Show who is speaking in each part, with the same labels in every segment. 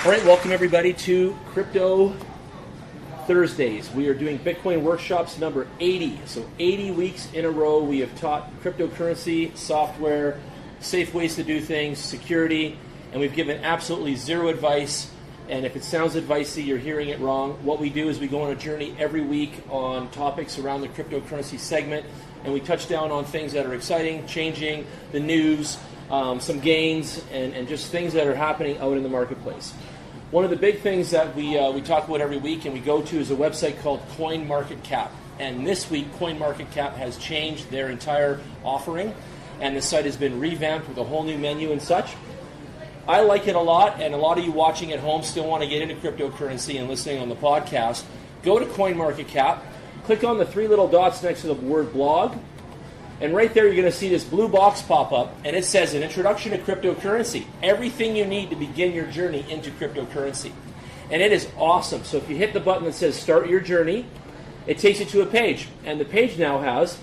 Speaker 1: All right, welcome everybody to Crypto Thursdays. We are doing Bitcoin Workshops number 80. So 80 weeks in a row we have taught cryptocurrency, software, safe ways to do things, security, and we've given absolutely zero advice. And if it sounds advicey, you're hearing it wrong. What we do is we go on a journey every week on topics around the cryptocurrency segment, and we touch down on things that are exciting, changing, the news, some gains, and just things that are happening out in the marketplace. One of the big things that we talk about every week and we go to is a website called CoinMarketCap. And this week, CoinMarketCap has changed their entire offering, and the site has been revamped with a whole new menu and such. I like it a lot, and a lot of you watching at home still want to get into cryptocurrency and listening on the podcast. Go to CoinMarketCap, click on the three little dots next to the word blog, and right there you're going to see this blue box pop up, and it says an introduction to cryptocurrency. Everything you need to begin your journey into cryptocurrency. And it is awesome. So if you hit the button that says start your journey, it takes you to a page. And the page now has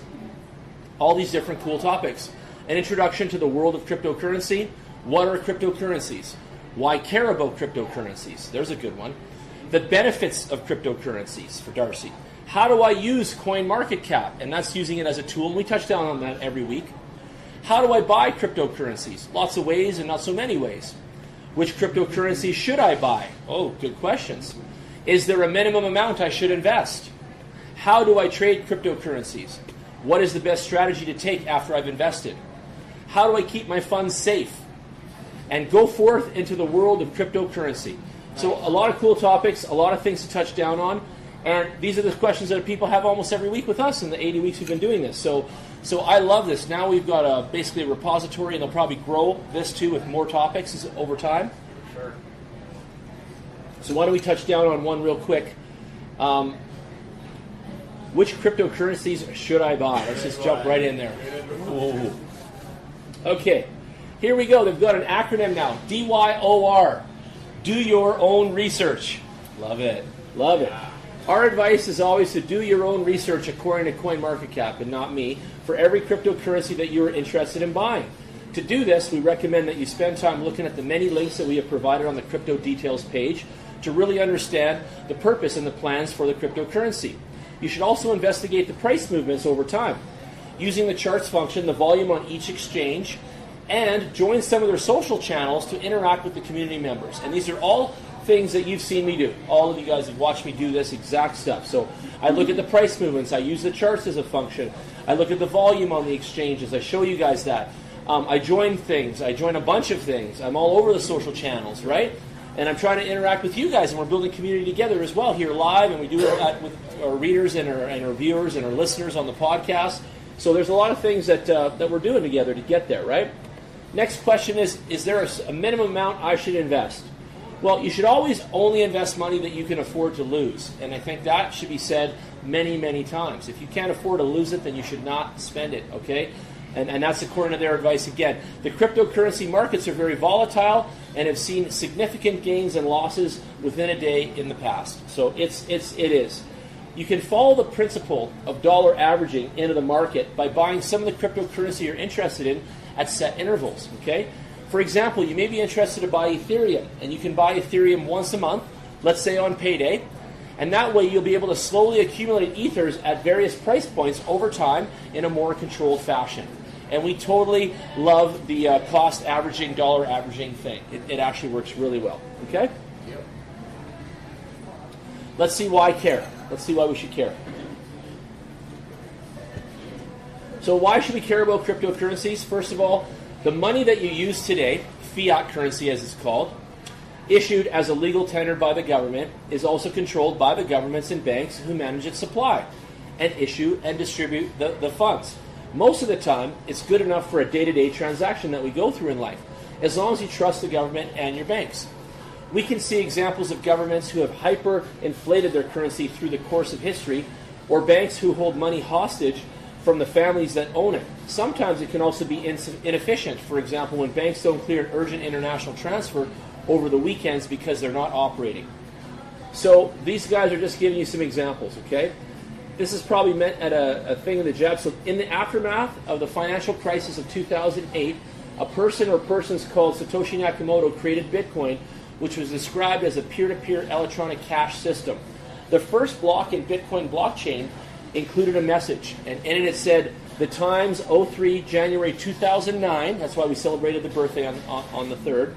Speaker 1: all these different cool topics. An introduction to the world of cryptocurrency. What are cryptocurrencies? Why care about cryptocurrencies? There's a good one. The benefits of cryptocurrencies for Darcy. How do I use CoinMarketCap? And that's using it as a tool, and we touch down on that every week. How do I buy cryptocurrencies? Lots of ways and not so many ways. Which cryptocurrency should I buy? Oh, good questions. Is there a minimum amount I should invest? How do I trade cryptocurrencies? What is the best strategy to take after I've invested? How do I keep my funds safe? And go forth into the world of cryptocurrency. So a lot of cool topics, a lot of things to touch down on. And these are the questions that people have almost every week with us in the 80 weeks we've been doing this. So I love this. Now we've got basically a repository, and they'll probably grow this too with more topics over time.
Speaker 2: Sure.
Speaker 1: So why don't we touch down on one real quick? Which cryptocurrencies should I buy? Let's just jump right in there. Whoa. Okay, here we go. They've got an acronym now, DYOR. Do your own research. Love it. Love it. Our advice is always to do your own research according to CoinMarketCap and not me for every cryptocurrency that you're interested in buying. To do this, we recommend that you spend time looking at the many links that we have provided on the crypto details page to really understand the purpose and the plans for the cryptocurrency. You should also investigate the price movements over time, using the charts function, the volume on each exchange, and join some of their social channels to interact with the community members. And these are all things that you've seen me do. All of you guys have watched me do this exact stuff. So I look at the price movements. I use the charts as a function. I look at the volume on the exchanges. I show you guys that. I join things. I join a bunch of things. I'm all over the social channels, right? And I'm trying to interact with you guys, and we're building community together as well here live, and we do it with our readers and our viewers and our listeners on the podcast. So there's a lot of things that we're doing together to get there, right? Next question is there a minimum amount I should invest? Well, you should always only invest money that you can afford to lose. And I think that should be said many, many times. If you can't afford to lose it, then you should not spend it, okay? And that's according to their advice again. The cryptocurrency markets are very volatile and have seen significant gains and losses within a day in the past. So it is. You can follow the principle of dollar averaging into the market by buying some of the cryptocurrency you're interested in at set intervals, okay? For example, you may be interested to buy Ethereum, and you can buy Ethereum once a month, let's say on payday, and that way you'll be able to slowly accumulate ethers at various price points over time in a more controlled fashion. And we totally love the cost averaging, dollar averaging thing. It actually works really well, okay?
Speaker 2: Yep.
Speaker 1: Let's see why care. Let's see why we should care. So why should we care about cryptocurrencies? First of all, the money that you use today, fiat currency as it's called, issued as a legal tender by the government, is also controlled by the governments and banks who manage its supply and issue and distribute the funds. Most of the time, it's good enough for a day-to-day transaction that we go through in life, as long as you trust the government and your banks. We can see examples of governments who have hyper-inflated their currency through the course of history, or banks who hold money hostage from the families that own it. Sometimes it can also be inefficient. For example, when banks don't clear an urgent international transfer over the weekends because they're not operating. So these guys are just giving you some examples, okay? This is probably meant at a thing in the jab. So in the aftermath of the financial crisis of 2008, a person or persons called Satoshi Nakamoto created Bitcoin which was described as a peer-to-peer electronic cash system. The first block in Bitcoin blockchain included a message, and in it said, "The Times, 03 January 2009, that's why we celebrated the birthday on the 3rd,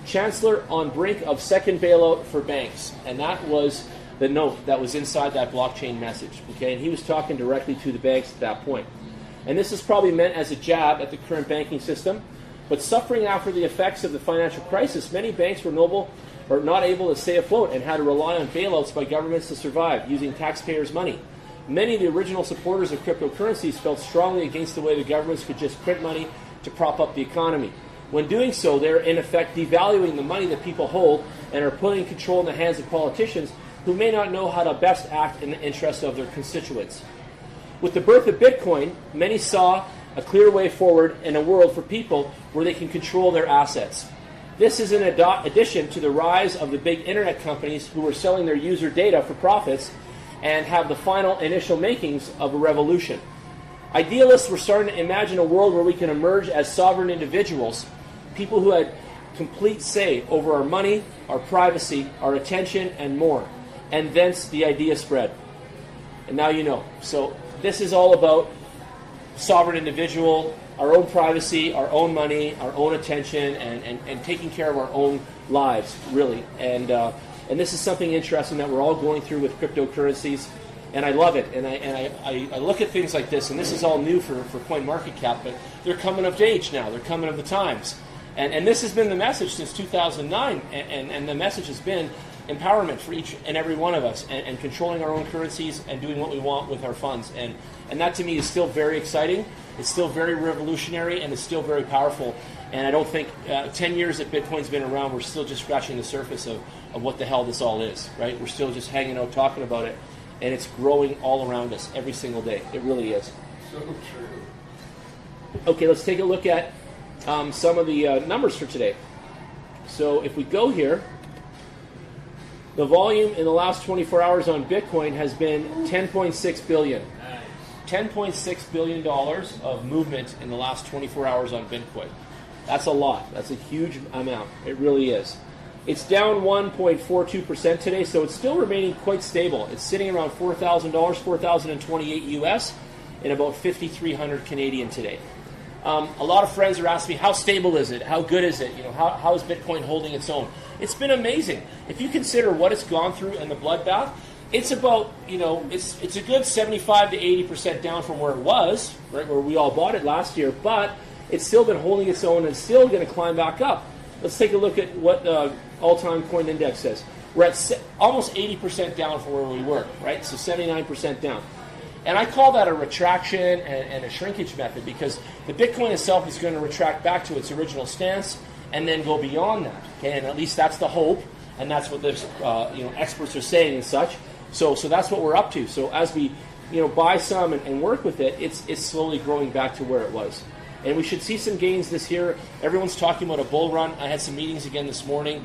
Speaker 1: Chancellor on brink of second bailout for banks." And that was the note that was inside that blockchain message. Okay, and he was talking directly to the banks at that point. And this is probably meant as a jab at the current banking system. But suffering after the effects of the financial crisis, many banks were not able to stay afloat and had to rely on bailouts by governments to survive, using taxpayers' money. Many of the original supporters of cryptocurrencies felt strongly against the way the governments could just print money to prop up the economy. When doing so, they're in effect devaluing the money that people hold and are putting control in the hands of politicians who may not know how to best act in the interest of their constituents. With the birth of Bitcoin, many saw a clear way forward in a world for people where they can control their assets. This is in addition to the rise of the big internet companies who were selling their user data for profits and have the final initial makings of a revolution. Idealists were starting to imagine a world where we can emerge as sovereign individuals, people who had complete say over our money, our privacy, our attention, and more. And thence the idea spread. And now you know. So this is all about sovereign individual, our own privacy, our own money, our own attention, and taking care of our own lives, really. And this is something interesting that we're all going through with cryptocurrencies. And I love it. And I look at things like this, and this is all new for CoinMarketCap, but they're coming of age now. They're coming of the times. And this has been the message since 2009, and the message has been empowerment for each and every one of us, and controlling our own currencies and doing what we want with our funds. And that to me is still very exciting. It's still very revolutionary, and it's still very powerful. And I don't think 10 years that Bitcoin's been around, we're still just scratching the surface of what the hell this all is, right? We're still just hanging out talking about it, and it's growing all around us every single day. It really is.
Speaker 2: So true.
Speaker 1: Okay, let's take a look at some of the numbers for today. So if we go here, the volume in the last 24 hours on Bitcoin has been 10.6 billion.
Speaker 2: Nice.
Speaker 1: $10.6 billion of movement in the last 24 hours on Bitcoin. That's a lot. That's a huge amount. It really is. It's down 1.42% today, so it's still remaining quite stable. It's sitting around $4,000, $4,028 US, and about 5,300 Canadian today. A lot of friends are asking me, how stable is it? How good is it? You know, how is Bitcoin holding its own? It's been amazing. If you consider what it's gone through in the bloodbath, it's about, it's a good 75 to 80% down from where it was, right, where we all bought it last year, but it's still been holding its own and still going to climb back up. Let's take a look at what the all-time coin index says. We're at almost 80% down from where we were, right? So 79% down. And I call that a retraction and a shrinkage method, because the Bitcoin itself is going to retract back to its original stance and then go beyond that. Okay, and at least that's the hope, and that's what the experts are saying and such. So that's what we're up to. So as we buy some and work with it, it's slowly growing back to where it was. And we should see some gains this year. Everyone's talking about a bull run. I had some meetings again this morning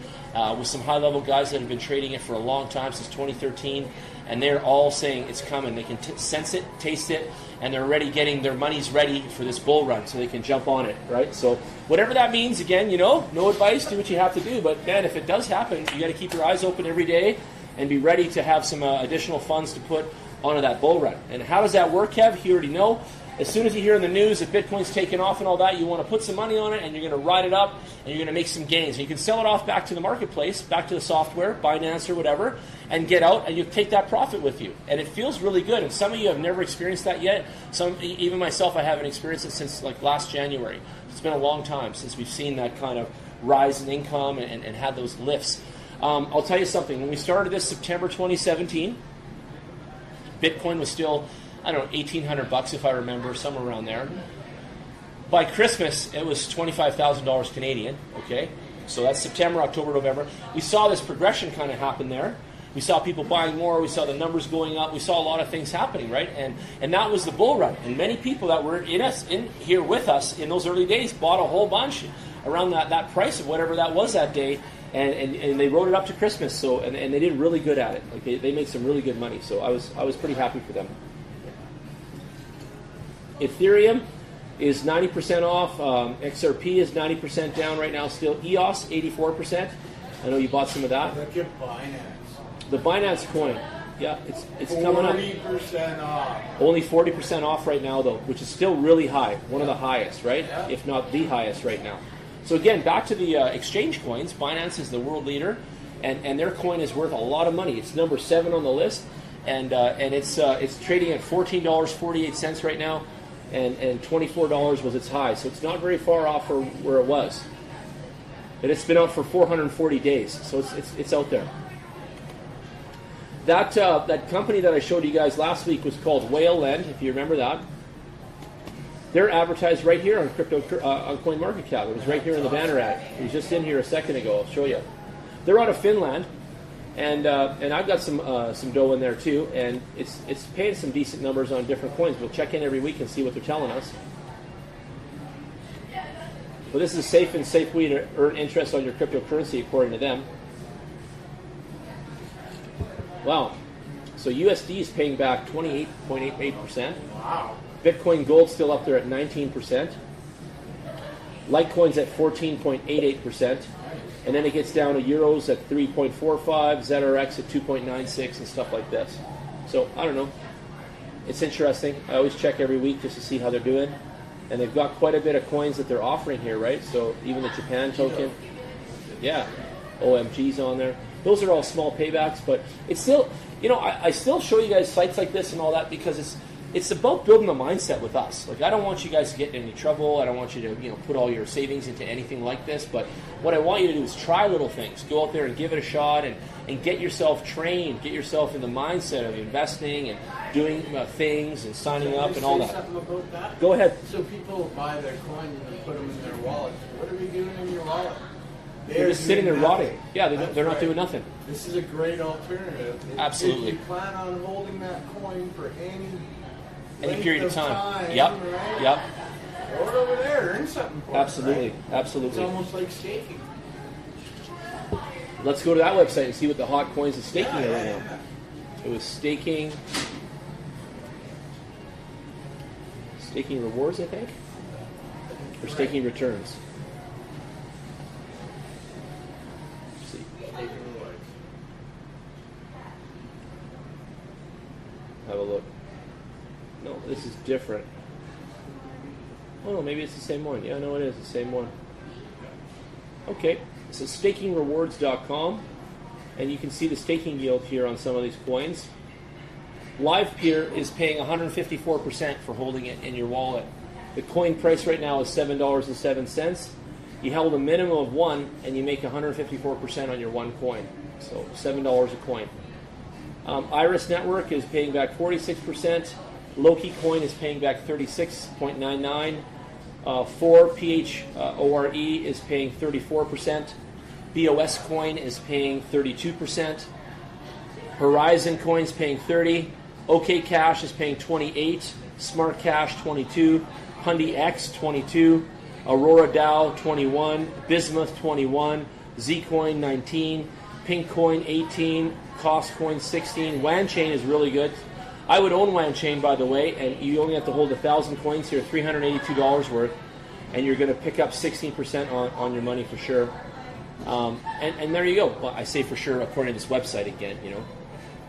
Speaker 1: with some high-level guys that have been trading it for a long time, since 2013, and they're all saying it's coming. They can sense it, taste it, and they're already getting their monies ready for this bull run so they can jump on it, right? So whatever that means, again, no advice, do what you have to do. But, man, if it does happen, you got to keep your eyes open every day and be ready to have some additional funds to put onto that bull run. And how does that work, Kev? You already know. As soon as you hear in the news that Bitcoin's taken off and all that, you want to put some money on it, and you're going to ride it up, and you're going to make some gains. And you can sell it off back to the marketplace, back to the software, Binance or whatever, and get out, and you take that profit with you. And it feels really good. And some of you have never experienced that yet. Some, even myself, I haven't experienced it since last January. It's been a long time since we've seen that kind of rise in income and had those lifts. I'll tell you something. When we started this September 2017, Bitcoin was still, I don't know, $1,800 if I remember, somewhere around there. By Christmas, it was $25,000 Canadian, okay? So that's September, October, November. We saw this progression kind of happen there. We saw people buying more. We saw the numbers going up. We saw a lot of things happening, right? And that was the bull run. And many people that were in here with us in those early days bought a whole bunch around that price of whatever that was that day. And they rode it up to Christmas. So and they did really good at it. Like they made some really good money. So I was pretty happy for them. Ethereum is 90% off. XRP is 90% down right now still. EOS, 84%. I know you bought some of that.
Speaker 2: Look at Binance.
Speaker 1: The Binance coin. Yeah, it's coming up.
Speaker 2: 40% off.
Speaker 1: Only 40% off right now, though, which is still really high. One of the highest, right?
Speaker 2: Yeah.
Speaker 1: If not the highest right now. So again, back to the exchange coins. Binance is the world leader, and their coin is worth a lot of money. It's number 7 on the list, and it's trading at $14.48 right now, and $24 was its high. So it's not very far off from where it was. And it's been out for 440 days, so it's out there. That company that I showed you guys last week was called Whale Lend, if you remember that. They're advertised right here on on CoinMarketCap. It was right here in the banner ad. It was just in here a second ago. I'll show you. They're out of Finland, and I've got some dough in there too, and it's paying some decent numbers on different coins. We'll check in every week and see what they're telling us. But this is a safe way to earn interest on your cryptocurrency, according to them. Wow. So USD is paying back 28.88%.
Speaker 2: Wow. Bitcoin
Speaker 1: Gold still up there at 19%. Litecoin's at 14.88%. And then it gets down to euros at 3.45, ZRX at 2.96, and stuff like this. So, I don't know. It's interesting. I always check every week just to see how they're doing. And they've got quite a bit of coins that they're offering here, right? So, even the Japan token. Yeah. OMG's on there. Those are all small paybacks, but it's still, I still show you guys sites like this and all that because it's about building a mindset with us. Like, I don't want you guys to get in any trouble. I don't want you to, put all your savings into anything like this. But what I want you to do is try little things. Go out there and give it a shot and get yourself trained. Get yourself in the mindset of investing and doing things and signing up and all that.
Speaker 2: Something about that?
Speaker 1: Go ahead.
Speaker 2: So people buy their coins and put them in their wallet. What are we doing in your wallet?
Speaker 1: They're just sitting there rotting. Yeah, they're not doing nothing.
Speaker 2: This is a great alternative.
Speaker 1: Absolutely.
Speaker 2: If you plan on holding that coin for any
Speaker 1: period of time. Yep.
Speaker 2: Right?
Speaker 1: Yep.
Speaker 2: Throw it over there, earn something for
Speaker 1: Absolutely.
Speaker 2: it. Right?
Speaker 1: Absolutely.
Speaker 2: It's almost like staking.
Speaker 1: Let's go to that website and see what the hot coins is staking right now. It was staking rewards, I think, or staking returns. Have a look. No, this is different. Oh no, maybe it's the same one. Yeah, no, it is the same one. Okay, so stakingrewards.com, and you can see the staking yield here on some of these coins. LivePeer is paying 154% for holding it in your wallet. The coin price right now is $7.07. You held a minimum of 1, and you make 154% on your one coin. So $7 a coin. Iris Network is paying back 46%. Loki Coin is paying back 36.99. 4PHORE is paying 34%. BOS Coin is paying 32%. Horizon Coin is paying 30%. OK Cash is paying 28%. Smart Cash 22%. Hundi X 22%. Aurora DAO 21%. Bismuth 21%. Zcoin 19%. Pinkcoin 18%. Costcoin 16%. WanChain is really good. I would own WanChain, by the way, and you only have to hold 1,000 coins here, $382 worth, and you're going to pick up 16% on your money for sure. And there you go. Well, I say for sure according to this website again,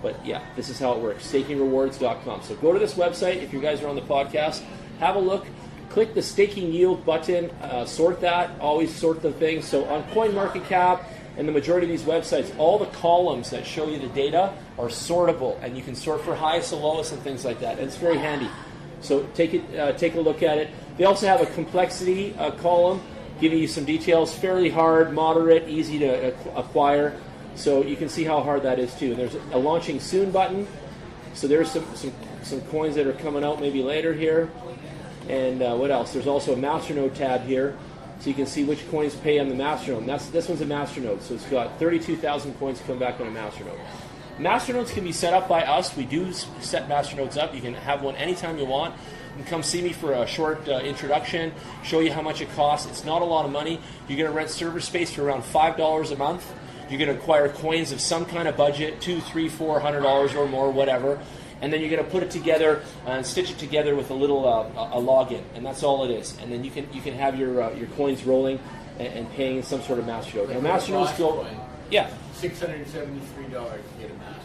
Speaker 1: But yeah, this is how it works, stakingrewards.com. So go to this website if you guys are on the podcast, have a look, click the staking yield button, sort that, always sort the things. So on CoinMarketCap and the majority of these websites, all the columns that show you the data are sortable, and you can sort for highest to lowest and things like that. And it's very handy. So take a look at it. They also have a complexity column giving you some details, fairly hard, moderate, easy to acquire. So you can see how hard that is too. And there's a launching soon button. So there's some coins that are coming out maybe later here. And what else? There's also a masternode tab here. So you can see which coins pay on the masternode. This one's a masternode. So it's got 32,000 coins come back on a masternode. Masternodes can be set up by us. We do set masternodes up. You can have one anytime you want. You can come see me for a short introduction, show you how much it costs. It's not a lot of money. You're going to rent server space for around $5 a month. You're going to acquire coins of some kind of budget, $200, $300, $400 or more, whatever. And then you're going to put it together and stitch it together with a little a login, and that's all it is. And then you can have your coins rolling and paying some sort of masternode. Now masternodes go. Yeah.
Speaker 2: $673 to get a master.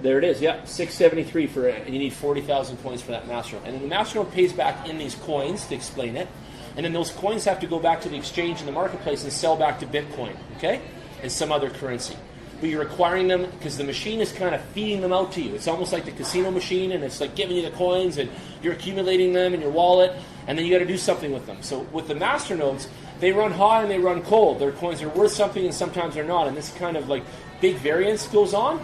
Speaker 1: There it is, yeah, $673 for it, and you need 40,000 coins for that masternode. And then the masternode pays back in these coins, to explain it, and then those coins have to go back to the exchange in the marketplace and sell back to Bitcoin, okay, and some other currency. But you're acquiring them because the machine is kind of feeding them out to you. It's almost like the casino machine, and it's like giving you the coins, and you're accumulating them in your wallet, and then you got to do something with them. So with the masternodes, they run hot and they run cold. Their coins are worth something, and sometimes they're not, and this kind of like big variance goes on.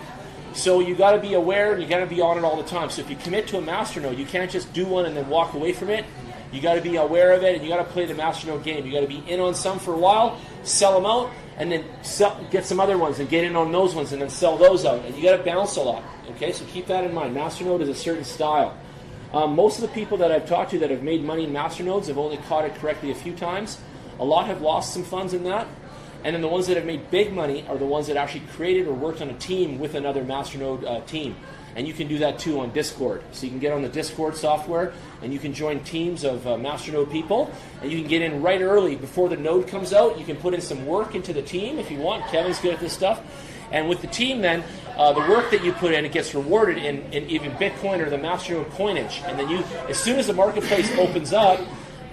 Speaker 1: So you got to be aware, and you got to be on it all the time. So if you commit to a masternode, you can't just do one and then walk away from it. You got to be aware of it, and you got to play the masternode game. You got to be in on some for a while, sell them out, and then get some other ones and get in on those ones, and then sell those out. And you got to bounce a lot. Okay, so keep that in mind. Masternode is a certain style. Most of the people that I've talked to that have made money in masternodes have only caught it correctly a few times. A lot have lost some funds in that. And then the ones that have made big money are the ones that actually created or worked on a team with another masternode team. And you can do that too on Discord. So you can get on the Discord software and you can join teams of masternode people, and you can get in right early before the node comes out. You can put in some work into the team if you want. Kevin's good at this stuff. And with the team then, the work that you put in, it gets rewarded in even Bitcoin or the masternode coinage. And then you, as soon as the marketplace opens up,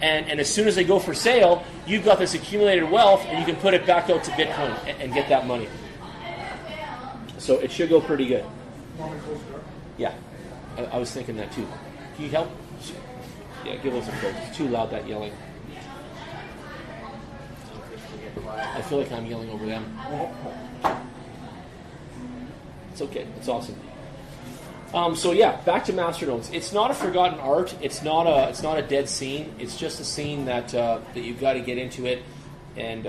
Speaker 1: and as soon as they go for sale, you've got this accumulated wealth, and you can put it back out to Bitcoin and get that money. So it should go pretty good. Yeah, I was thinking that too. Can you help? Yeah, give us a close. It's too loud, that yelling. I feel like I'm yelling over them. It's okay. It's awesome. So yeah, back to masternodes. It's not a forgotten art. It's not a dead scene. It's just a scene that you've got to get into it and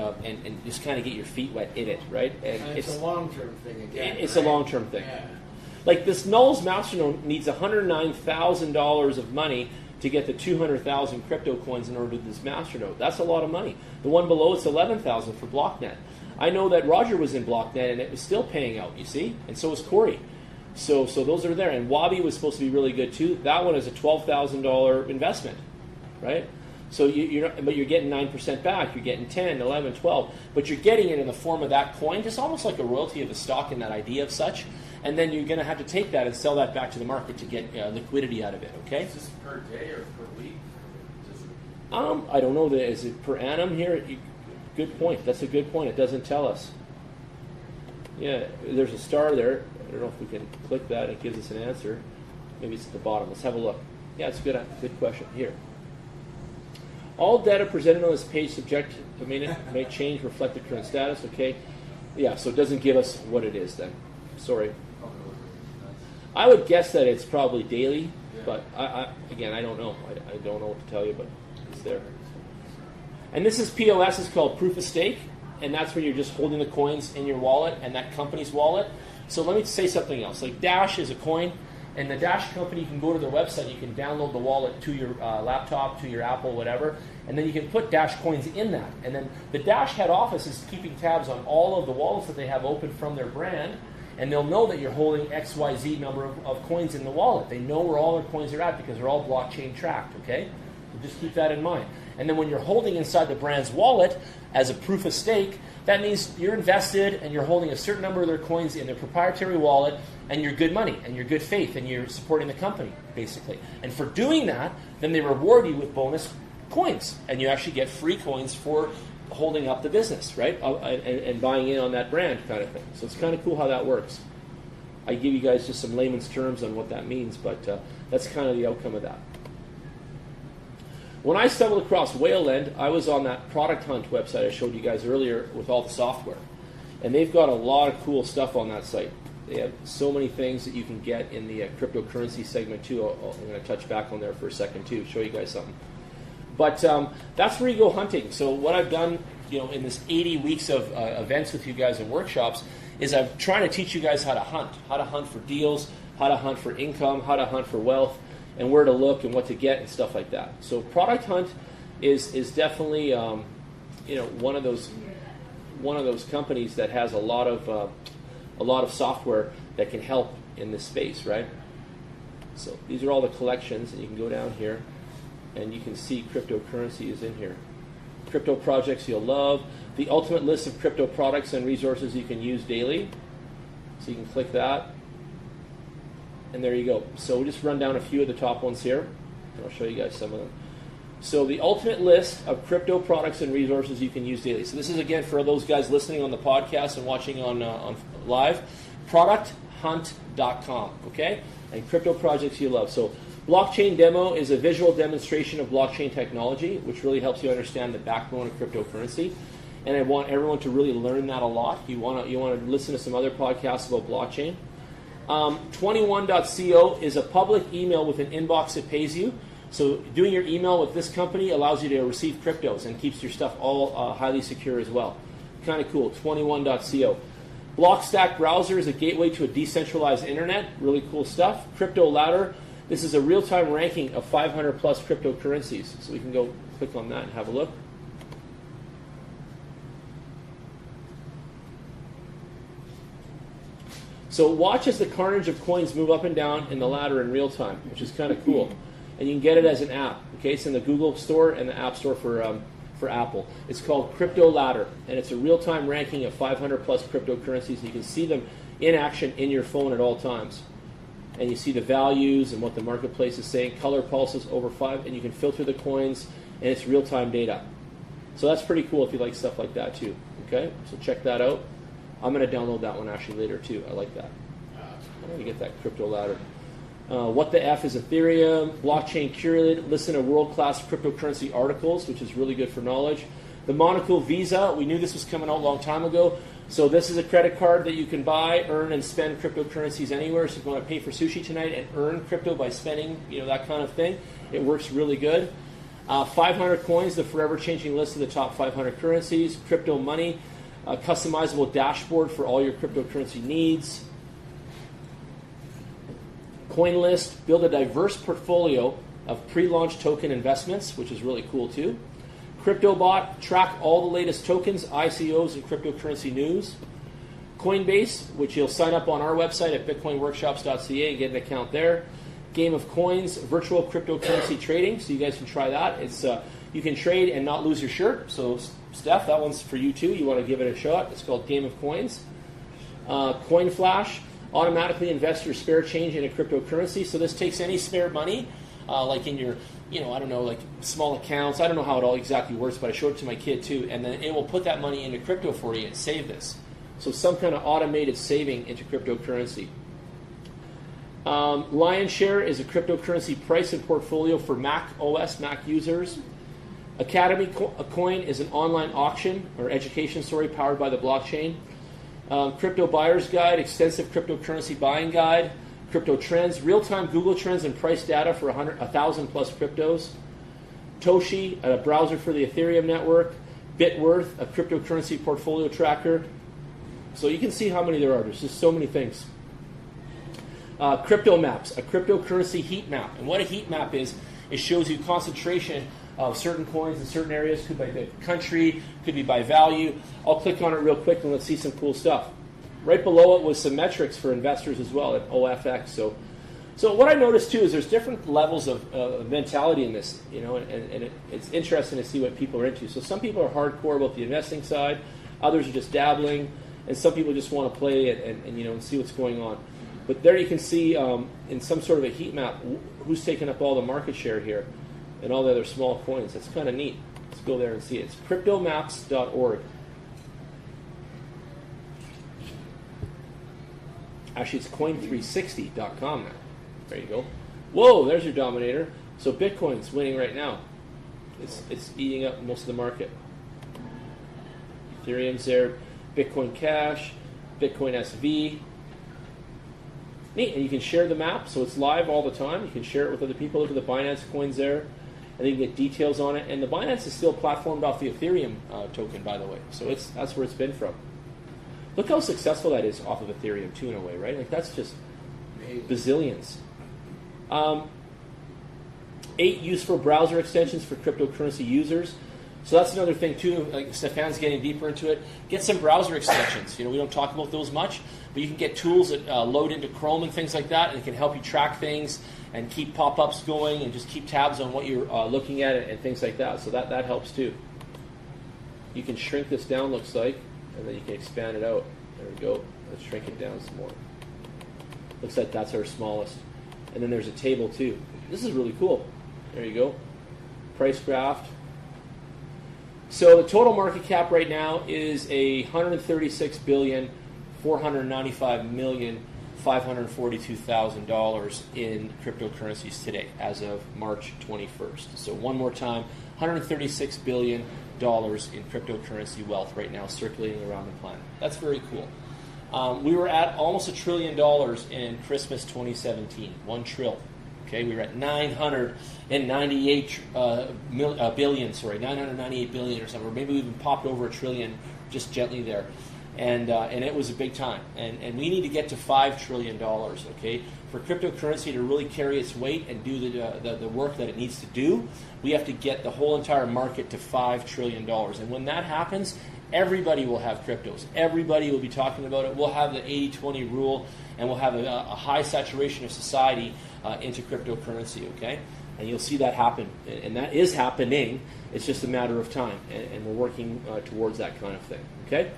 Speaker 1: just kind of get your feet wet in it, right?
Speaker 2: And it's a long-term thing again.
Speaker 1: It's a long-term thing. Yeah. Like this Null's masternode needs $109,000 of money to get the 200,000 crypto coins in order to do this masternode. That's a lot of money. The one below it's 11,000 for BlockNet. I know that Roger was in BlockNet and it was still paying out. You see, and so was Corey. So those are there, and Wabi was supposed to be really good too. That one is a $12,000 investment, right? So but you're getting 9% back. You're getting 10, 11, 12, but you're getting it in the form of that coin, just almost like a royalty of the stock in that idea of such. And then you're going to have to take that and sell that back to the market to get liquidity out of it. Okay?
Speaker 2: Is this per day or per week?
Speaker 1: I don't know. Is it per annum here? Good point. That's a good point. It doesn't tell us. Yeah, there's a star there. I don't know if we can click that. It gives us an answer. Maybe it's at the bottom. Let's have a look. Yeah, it's a good question. Here. All data presented on this page subject to may change, reflect the current status. Okay. Yeah, so it doesn't give us what it is then. Sorry. I would guess that it's probably daily, but again, I don't know. I don't know what to tell you, but it's there. And this is POS. It's called proof of stake, and that's where you're just holding the coins in your wallet and that company's wallet. So let me say something else. Like Dash is a coin, and the Dash company, you can go to their website, you can download the wallet to your laptop, to your Apple, whatever, and then you can put Dash coins in that. And then the Dash head office is keeping tabs on all of the wallets that they have open from their brand, and they'll know that you're holding XYZ number of coins in the wallet. They know where all their coins are at because they're all blockchain tracked, okay? So just keep that in mind. And then when you're holding inside the brand's wallet as a proof of stake, that means you're invested and you're holding a certain number of their coins in their proprietary wallet, and you're good money and you're good faith and you're supporting the company, basically. And for doing that, then they reward you with bonus coins, and you actually get free coins for holding up the business, right? And buying in on that brand kind of thing. So it's kind of cool how that works. I give you guys just some layman's terms on what that means, but that's kind of the outcome of that. When I stumbled across Whaleland, I was on that Product Hunt website I showed you guys earlier with all the software. And they've got a lot of cool stuff on that site. They have so many things that you can get in the cryptocurrency segment too. I'm going to touch back on there for a second too, show you guys something. But that's where you go hunting. So what I've done, in this 80 weeks of events with you guys and workshops, is I'm trying to teach you guys how to hunt for deals, how to hunt for income, how to hunt for wealth, and where to look and what to get and stuff like that. So Product Hunt is definitely one of those companies that has a lot of software that can help in this space, right? So these are all the collections, and you can go down here and you can see cryptocurrency is in here. Crypto projects you'll love. the ultimate list of crypto products and resources you can use daily. So you can click that. And there you go. So we'll just run down a few of the top ones here, and I'll show you guys some of them. So the ultimate list of crypto products and resources you can use daily. So this is, again, for those guys listening on the podcast and watching on live, producthunt.com, okay? And crypto projects you love. So blockchain demo is a visual demonstration of blockchain technology, which really helps you understand the backbone of cryptocurrency. And I want everyone to really learn that a lot. You want to listen to some other podcasts about blockchain. 21.co is a public email with an inbox that pays you. So doing your email with this company allows you to receive cryptos and keeps your stuff all highly secure as well. Kind of cool. 21.co. Blockstack browser is a gateway to a decentralized internet. Really cool stuff. Crypto Ladder. This is a real-time ranking of 500 plus cryptocurrencies. So we can go click on that and have a look. So watch as the carnage of coins move up and down in the ladder in real time, which is kind of cool. And you can get it as an app. Okay, it's in the Google Store and the App Store for Apple. It's called Crypto Ladder, and it's a real-time ranking of 500 plus cryptocurrencies. And you can see them in action in your phone at all times. And you see the values and what the marketplace is saying. Color pulses over 5, and you can filter the coins, and it's real-time data. So that's pretty cool if you like stuff like that too. Okay, so check that out. I'm going to download that one actually later too. I like that. I'm going to get that Crypto Ladder. What the F is Ethereum? Blockchain curated. Listen to world-class cryptocurrency articles, which is really good for knowledge. The Monaco Visa. We knew this was coming out a long time ago. So this is a credit card that you can buy, earn, and spend cryptocurrencies anywhere. So if you want to pay for sushi tonight and earn crypto by spending, that kind of thing, it works really good. 500 coins, the forever-changing list of the top 500 currencies. Crypto money. A customizable dashboard for all your cryptocurrency needs. CoinList, build a diverse portfolio of pre-launch token investments, which is really cool too. CryptoBot, track all the latest tokens, ICOs, and cryptocurrency news. Coinbase, which you'll sign up on our website at bitcoinworkshops.ca and get an account there. Game of Coins, virtual cryptocurrency trading, so you guys can try that. It's you can trade and not lose your shirt. So Steph, that one's for you too. You want to give it a shot. It's called Game of Coins. Coin Flash, automatically invest your spare change in a cryptocurrency. So this takes any spare money, like in your, I don't know, like small accounts. I don't know how it all exactly works, but I showed it to my kid too. And then it will put that money into crypto for you and save this. So some kind of automated saving into cryptocurrency. Lionshare is a cryptocurrency price and portfolio for Mac OS, Mac users. Academy Coin is an online auction or education story powered by the blockchain. Crypto Buyer's Guide, extensive cryptocurrency buying guide. Crypto Trends, real-time Google Trends and price data for 1,000 plus cryptos. Toshi, a browser for the Ethereum network. Bitworth, a cryptocurrency portfolio tracker. So you can see how many there are. There's just so many things. Crypto Maps, a cryptocurrency heat map. And what a heat map is, it shows you concentration of certain coins in certain areas. Could be by country, could be by value. I'll click on it real quick and let's see some cool stuff. Right below it was some metrics for investors as well at OFX. So what I noticed too is there's different levels of mentality in this, and it's interesting to see what people are into. So some people are hardcore about the investing side, others are just dabbling, and some people just want to play it and see what's going on. But there you can see in some sort of a heat map who's taking up all the market share here and all the other small coins. That's kind of neat. Let's go there and see it. It's cryptomaps.org. Actually, it's coin360.com now. There you go. Whoa, there's your dominator. So Bitcoin's winning right now. It's eating up most of the market. Ethereum's there. Bitcoin Cash, Bitcoin SV. Neat, and you can share the map, so it's live all the time. You can share it with other people. Look at the Binance coins there, and then you can get details on it. And the Binance is still platformed off the Ethereum token, by the way. So that's where it's been from. Look how successful that is off of Ethereum, too, in a way, right? Like, that's just bazillions. 8 useful browser extensions for cryptocurrency users. So that's another thing, too. Like Stefan's getting deeper into it. Get some browser extensions. We don't talk about those much, but you can get tools that load into Chrome and things like that, and it can help you track things and keep pop-ups going and just keep tabs on what you're looking at and things like that. So that helps, too. You can shrink this down, looks like, and then you can expand it out. There we go. Let's shrink it down some more. Looks like that's our smallest. And then there's a table too. This is really cool. There you go. Price graph. So the total market cap right now is a $136,495,542,000 in cryptocurrencies today, as of March 21st. So one more time, $136 billion in cryptocurrency wealth right now circulating around the planet. That's very cool. We were at almost $1 trillion in Christmas 2017, 1 trillion. Okay, we were at 998 billion, 998 billion or something, or maybe we even popped over $1 trillion just gently there, and it was a big time. And we need to get to $5 trillion. Okay, for cryptocurrency to really carry its weight and do the work that it needs to do, we have to get the whole entire market to $5 trillion. And when that happens, everybody will have cryptos. Everybody will be talking about it. We'll have the 80-20 rule, and we'll have a high saturation of society into cryptocurrency, okay? And you'll see that happen. And that is happening. It's just a matter of time. And we're working towards that kind of thing, okay?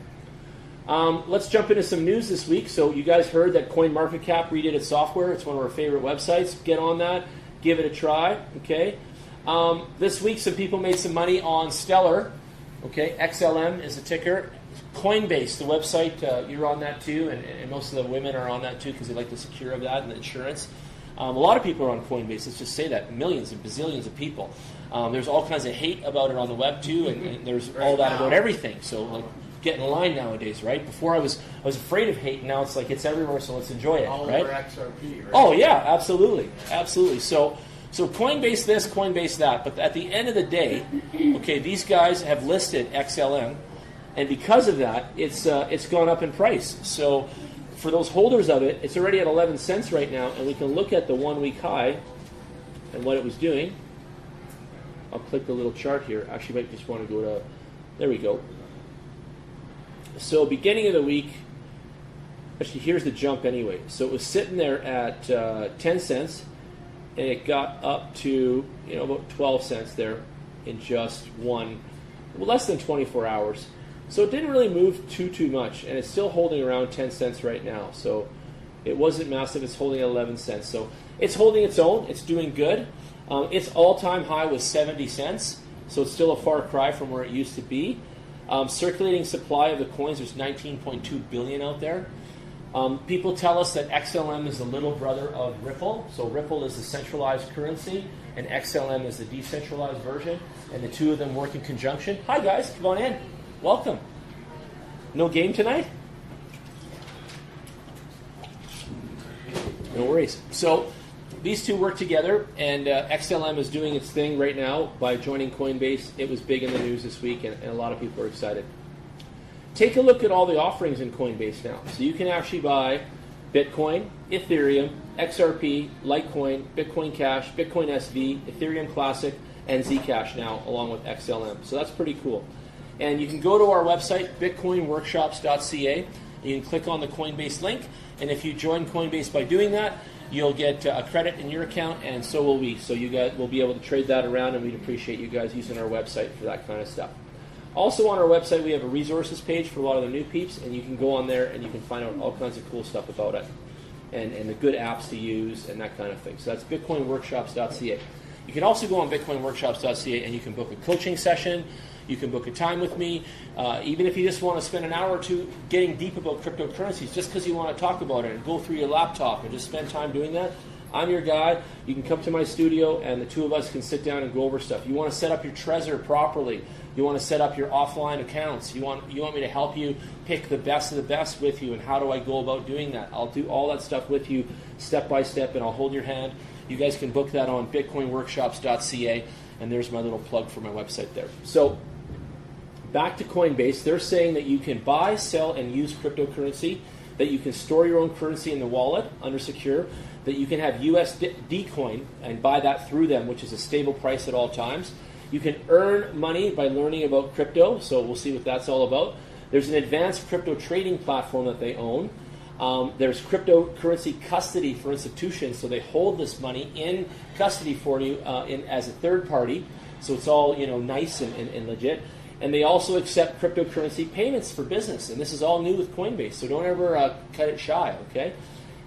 Speaker 1: Let's jump into some news this week. So you guys heard that CoinMarketCap redid its software. It's one of our favorite websites. Get on that. Give it a try, okay? This week, some people made some money on Stellar. Okay, XLM is the ticker. Coinbase, the website, you're on that too, and most of the women are on that too because they like the secure of that and the insurance. A lot of people are on Coinbase. Let's just say that. Millions and bazillions of people. There's all kinds of hate about it on the web too, and there's all that about everything. So like, get in line nowadays, right? Before I was afraid of hate, and now it's like it's everywhere. So let's enjoy it,
Speaker 2: all
Speaker 1: right?
Speaker 2: over XRP, right?
Speaker 1: Oh yeah, absolutely, absolutely. So Coinbase this, Coinbase that, but at the end of the day, okay, these guys have listed XLM, and because of that, it's gone up in price. So for those holders of it, it's already at 11 cents right now, and we can look at the 1 week high and what it was doing. I'll click the little chart here. Actually, I might just want to go to, there we go. So beginning of the week, actually here's the jump anyway. So it was sitting there at 10 cents. And it got up to about 12 cents there in just less than 24 hours. So it didn't really move too much, and it's still holding around 10 cents right now. So it wasn't massive. It's holding at 11 cents. So it's holding its own. It's doing good. Its all-time high was 70 cents. So it's still a far cry from where it used to be. Circulating supply of the coins, there's 19.2 billion out there. People tell us that XLM is the little brother of Ripple. So Ripple is the centralized currency, and XLM is the decentralized version, and the two of them work in conjunction. Hi guys, come on in. Welcome. No game tonight? No worries. So these two work together, and XLM is doing its thing right now by joining Coinbase. It was big in the news this week, and a lot of people are excited. Take a look at all the offerings in Coinbase now. So you can actually buy Bitcoin, Ethereum, XRP, Litecoin, Bitcoin Cash, Bitcoin SV, Ethereum Classic, and Zcash now, along with XLM. So that's pretty cool. And you can go to our website, bitcoinworkshops.ca. You can click on the Coinbase link, and if you join Coinbase by doing that, you'll get a credit in your account, and so will we. So you guys will be able to trade that around, and we'd appreciate you guys using our website for that kind of stuff. Also on our website, we have a resources page for a lot of the new peeps, and you can go on there and you can find out all kinds of cool stuff about it and the good apps to use and that kind of thing. So that's bitcoinworkshops.ca. You can also go on bitcoinworkshops.ca and you can book a coaching session. You can book a time with me. Even if you just want to spend an hour or two getting deep about cryptocurrencies, just because you want to talk about it and go through your laptop and just spend time doing that, I'm your guy. You can come to my studio and the two of us can sit down and go over stuff. You want to set up your Trezor properly. You want to set up your offline accounts. You want me to help you pick the best of the best with you, and how do I go about doing that? I'll do all that stuff with you step by step, and I'll hold your hand. You guys can book that on bitcoinworkshops.ca, and there's my little plug for my website there. So back to Coinbase, they're saying that you can buy, sell, and use cryptocurrency, that you can store your own currency in the wallet under secure, that you can have USD coin and buy that through them, which is a stable price at all times. You can earn money by learning about crypto, so we'll see what that's all about. There's an advanced crypto trading platform that they own. There's cryptocurrency custody for institutions, so they hold this money in custody for you as a third party, so it's all nice and legit. And they also accept cryptocurrency payments for business. And this is all new with Coinbase, so don't ever cut it shy, okay?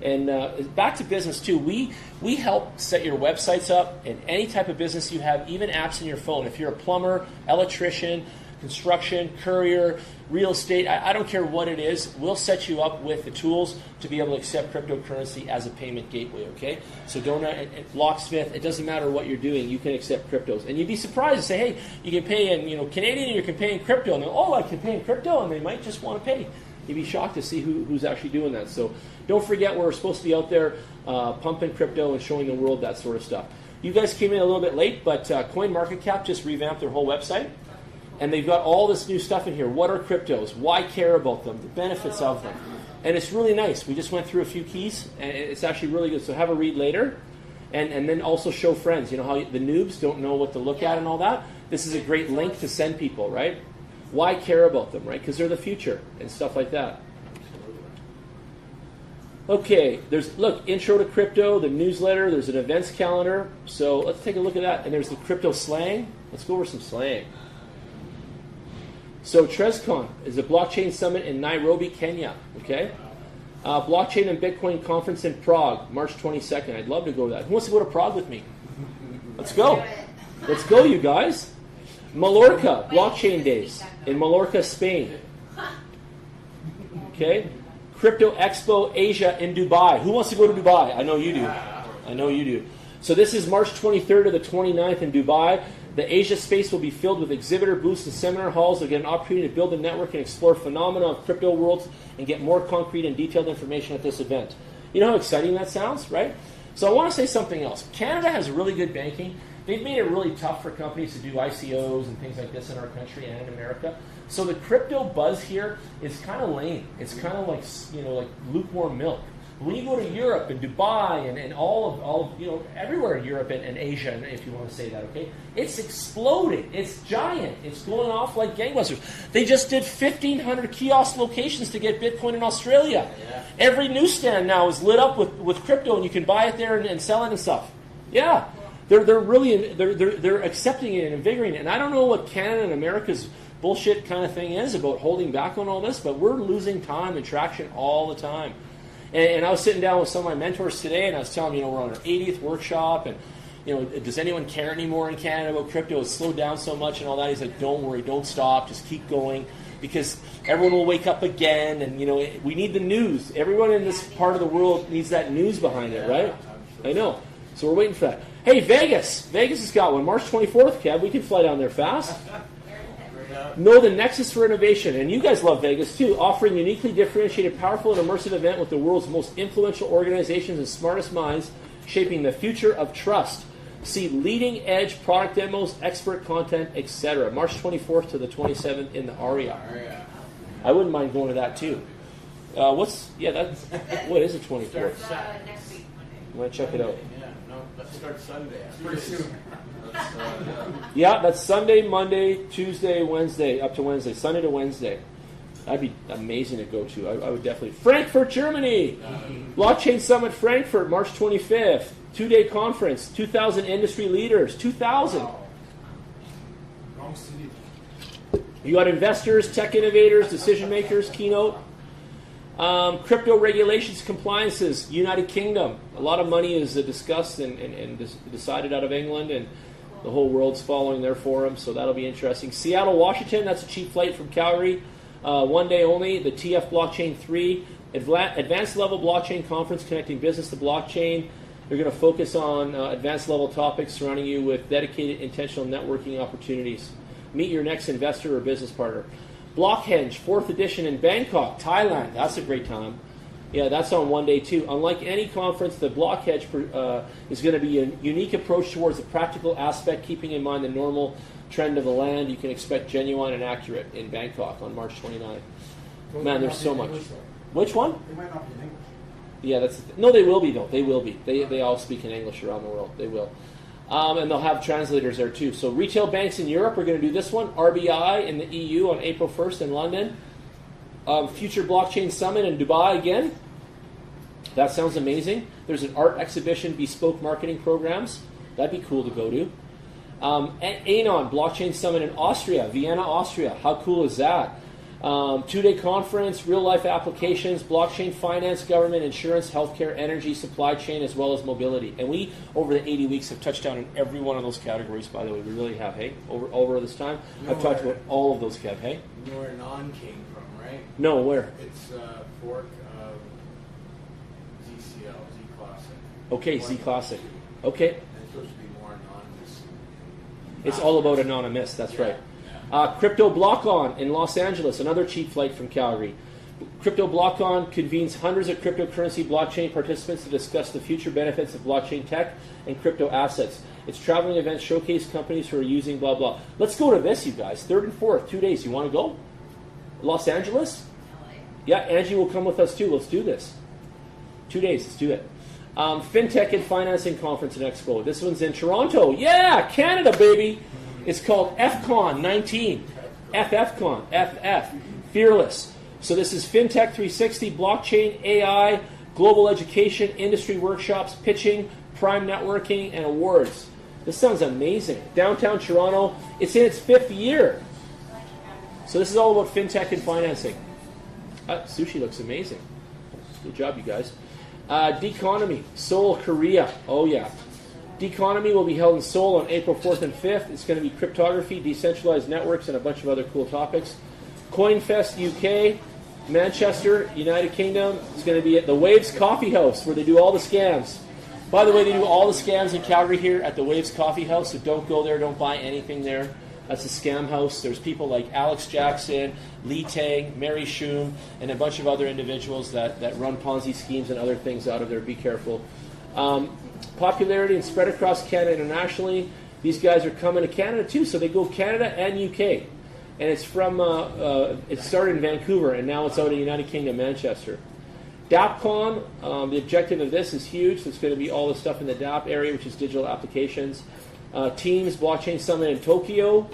Speaker 1: And back to business too. We help set your websites up and any type of business you have, even apps in your phone. If you're a plumber, electrician, construction, courier, real estate, I don't care what it is, we'll set you up with the tools to be able to accept cryptocurrency as a payment gateway, okay? So don't, locksmith, it doesn't matter what you're doing, you can accept cryptos. And you'd be surprised to say, hey, you can pay in Canadian or you can pay in crypto. And they're, oh, I can pay in crypto, and they might just want to pay. You'd be shocked to see who's actually doing that. So don't forget, we're supposed to be out there pumping crypto and showing the world that sort of stuff. You guys came in a little bit late, but CoinMarketCap just revamped their whole website. And they've got all this new stuff in here. What are cryptos? Why care about them? The benefits of them. And it's really nice. We just went through a few keys, and it's actually really good. So have a read later, and then also show friends. You know how the noobs don't know what to look at and all that? This is a great link to send people, right? Why care about them, right? Because they're the future and stuff like that. Okay, look, intro to crypto, the newsletter, there's an events calendar. So let's take a look at that. And there's the crypto slang. Let's go over some slang. So TrezCon is a blockchain summit in Nairobi, Kenya. Okay, blockchain and Bitcoin conference in Prague, March 22nd. I'd love to go to that. Who wants to go to Prague with me? Let's go. Let's go, you guys. Mallorca, blockchain days in Mallorca, Spain. Okay, Crypto Expo Asia in Dubai. Who wants to go to Dubai? I know you do. I know you do. So this is March 23rd to the 29th in Dubai. The Asia space will be filled with exhibitor booths and seminar halls. You'll get an opportunity to build a network and explore phenomena of crypto worlds and get more concrete and detailed information at this event. You know how exciting that sounds, right? So I want to say something else. Canada has really good banking. They've made it really tough for companies to do ICOs and things like this in our country and in America. So the crypto buzz here is kind of lame. It's kind of like, like lukewarm milk. When you go to Europe and Dubai and all of everywhere in Europe and Asia, if you want to say that, okay, it's exploding. It's giant. It's going off like gangbusters. They just did 1,500 kiosk locations to get Bitcoin in Australia. Yeah. Every newsstand now is lit up with crypto, and you can buy it there and sell it and stuff. Yeah, they're accepting it and invigorating it. And I don't know what Canada and America's bullshit kind of thing is about holding back on all this, but we're losing time and traction all the time. And I was sitting down with some of my mentors today, and I was telling them, we're on our 80th workshop, and does anyone care anymore in Canada about crypto? It's slowed down so much and all that. He's like, don't worry, don't stop, just keep going, because everyone will wake up again, and we need the news. Everyone in this part of the world needs that news behind it, right? I know. So we're waiting for that. Hey, Vegas. Vegas has got one. March 24th, Kev. We can fly down there fast. Know the nexus for innovation, and you guys love Vegas too, offering uniquely differentiated, powerful, and immersive event with the world's most influential organizations and smartest minds shaping the future of trust. See leading-edge product demos, expert content, etc. March 24th to the 27th in the Aria. I wouldn't mind going to that too. What is the 24th?
Speaker 3: Next week, Monday.
Speaker 1: I'm going to check it out.
Speaker 2: Yeah, no, let's start Sunday. Pretty soon.
Speaker 1: Yeah, that's Sunday, Monday, Tuesday, Wednesday, up to Wednesday, Sunday to Wednesday. That'd be amazing to go to. I would definitely. Frankfurt, Germany. Blockchain Summit Frankfurt, March 25th. 2-day conference, 2,000 industry leaders. 2,000.
Speaker 2: Wrong city.
Speaker 1: You got investors, tech innovators, decision makers, keynote. Crypto regulations, compliances, United Kingdom. A lot of money is discussed and decided out of England, and the whole world's following their forum, so that'll be interesting. Seattle, Washington, that's a cheap flight from Calgary. 1 day only, the TF Blockchain 3, Advanced Level Blockchain Conference connecting business to blockchain. They're going to focus on advanced level topics surrounding you with dedicated intentional networking opportunities. Meet your next investor or business partner. Blockhenge, 4th edition in Bangkok, Thailand. That's a great time. Yeah, that's on 1 day too. Unlike any conference, the Blockhenge is going to be a unique approach towards the practical aspect, keeping in mind the normal trend of the land. You can expect genuine and accurate in Bangkok on March 29th. Man, there's so much. Which one?
Speaker 4: They might not be in English.
Speaker 1: Yeah, no, they will be though. They will be. They all speak in English around the world. They will. And they'll have translators there too. So retail banks in Europe are going to do this one. RBI in the EU on April 1st in London. Future Blockchain Summit in Dubai again. That sounds amazing. There's an art exhibition, bespoke marketing programs. That'd be cool to go to. Anon, Blockchain Summit in Austria, Vienna, Austria. How cool is that? 2-day conference, real-life applications, blockchain, finance, government, insurance, healthcare, energy, supply chain, as well as mobility. And we, over the 80 weeks, have touched down in every one of those categories, by the way. We really have, hey? Over this time, I've talked about all of those, Kev, hey?
Speaker 2: You know where Non came from, right?
Speaker 1: No, where?
Speaker 2: It's a fork of ZCL, Z Classic.
Speaker 1: Okay, Z Classic. Okay.
Speaker 2: And it's supposed to be more anonymous.
Speaker 1: It's all about anonymous, that's right.
Speaker 2: Yeah.
Speaker 1: Crypto Block-On in Los Angeles, another cheap flight from Calgary. Crypto Block-On convenes hundreds of cryptocurrency blockchain participants to discuss the future benefits of blockchain tech and crypto assets. Its traveling events showcase companies who are using blah, blah. Let's go to this, you guys. 3rd and 4th, 2 days. You want to go? Los Angeles? Yeah, Angie will come with us too. Let's do this. 2 days, let's do it. FinTech and Financing Conference and Expo. This one's in Toronto. Yeah, Canada, baby. It's called FCon 19. FFCon. FF. Fearless. So this is FinTech 360, blockchain, AI, global education, industry workshops, pitching, prime networking, and awards. This sounds amazing. Downtown Toronto. It's in its 5th year. So this is all about FinTech and financing. Sushi looks amazing. Good job, you guys. Deconomy, Seoul, Korea. Oh, yeah. Deconomy will be held in Seoul on April 4th and 5th. It's going to be cryptography, decentralized networks, and a bunch of other cool topics. CoinFest UK, Manchester, United Kingdom. It's going to be at the Waves Coffee House where they do all the scams. By the way, they do all the scams in Calgary here at the Waves Coffee House, so don't go there, don't buy anything there. That's a scam house. There's people like Alex Jackson, Lee Tang, Mary Shum, and a bunch of other individuals that run Ponzi schemes and other things out of there. Be careful. Popularity and spread across Canada internationally. These guys are coming to Canada too, so they go Canada and UK. And it's from, it started in Vancouver, and now it's out in United Kingdom, Manchester. DAppCon, the objective of this is huge. So it's going to be all the stuff in the DApp area, which is digital applications. Teams, Blockchain Summit in Tokyo.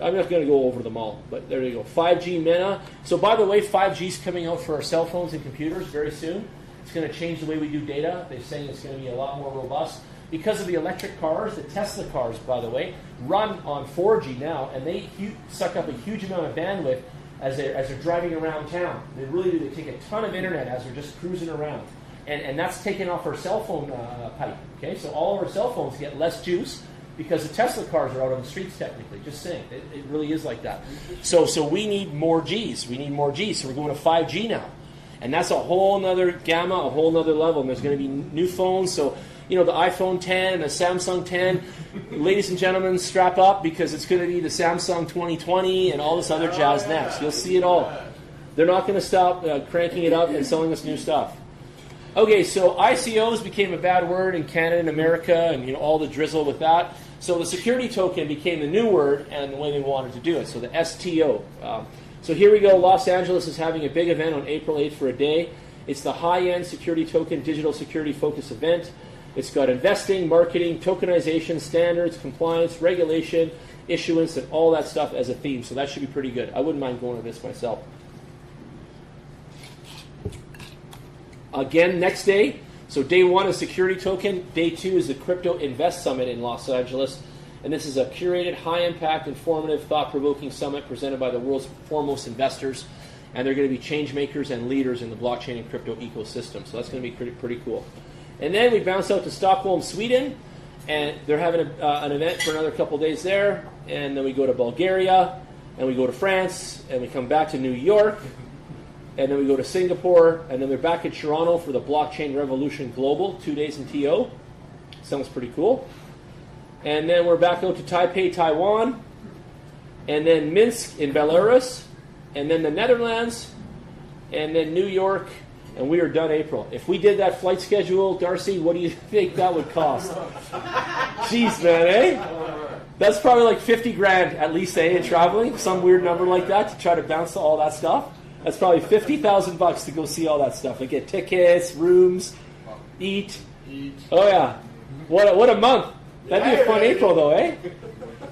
Speaker 1: I'm not going to go over them all, but there you go. 5G MENA. So by the way, 5G is coming out for our cell phones and computers very soon. It's going to change the way we do data. They're saying it's going to be a lot more robust. Because of the electric cars, the Tesla cars, by the way, run on 4G now, and they suck up a huge amount of bandwidth as they're driving around town. They really do. They take a ton of internet as they're just cruising around. And that's taken off our cell phone pipe. Okay, so all of our cell phones get less juice because the Tesla cars are out on the streets technically. Just saying. It really is like that. So we need more Gs. We need more Gs. So we're going to 5G now. And that's a whole nother gamma, a whole nother level. And there's going to be new phones. So, you know, the iPhone 10 and the Samsung 10. Ladies and gentlemen, strap up because it's going to be the Samsung 2020 and all this other jazz next. You'll see it all. They're not going to stop cranking it up and selling us new stuff. Okay, so ICOs became a bad word in Canada and America, and you know all the drizzle with that. So the security token became the new word, and the way they wanted to do it. So the STO. So here we go. Los Angeles is having a big event on April 8th for a day. It's the high-end security token, digital security-focused event. It's got investing, marketing, tokenization, standards, compliance, regulation, issuance, and all that stuff as a theme. So that should be pretty good. I wouldn't mind going to this myself. Again, next day. So day 1 is security token. Day 2 is the Crypto Invest Summit in Los Angeles. And this is a curated, high-impact, informative, thought-provoking summit presented by the world's foremost investors. And they're going to be change makers and leaders in the blockchain and crypto ecosystem. So that's going to be pretty cool. And then we bounce out to Stockholm, Sweden. And they're having an event for another couple days there. And then we go to Bulgaria. And we go to France. And we come back to New York. And then we go to Singapore, and then we're back in Toronto for the Blockchain Revolution Global, 2 days in TO. Sounds pretty cool. And then we're back out to Taipei, Taiwan, and then Minsk in Belarus, and then the Netherlands, and then New York, and we are done April. If we did that flight schedule, Darcy, what do you think that would cost? Jeez, man, eh? That's probably like 50 grand at least, eh, in traveling, some weird number like that to try to bounce to all that stuff. That's probably $50,000 to go see all that stuff. Like get tickets, rooms, eat. Oh yeah, what a month. That'd be a fun April though, eh?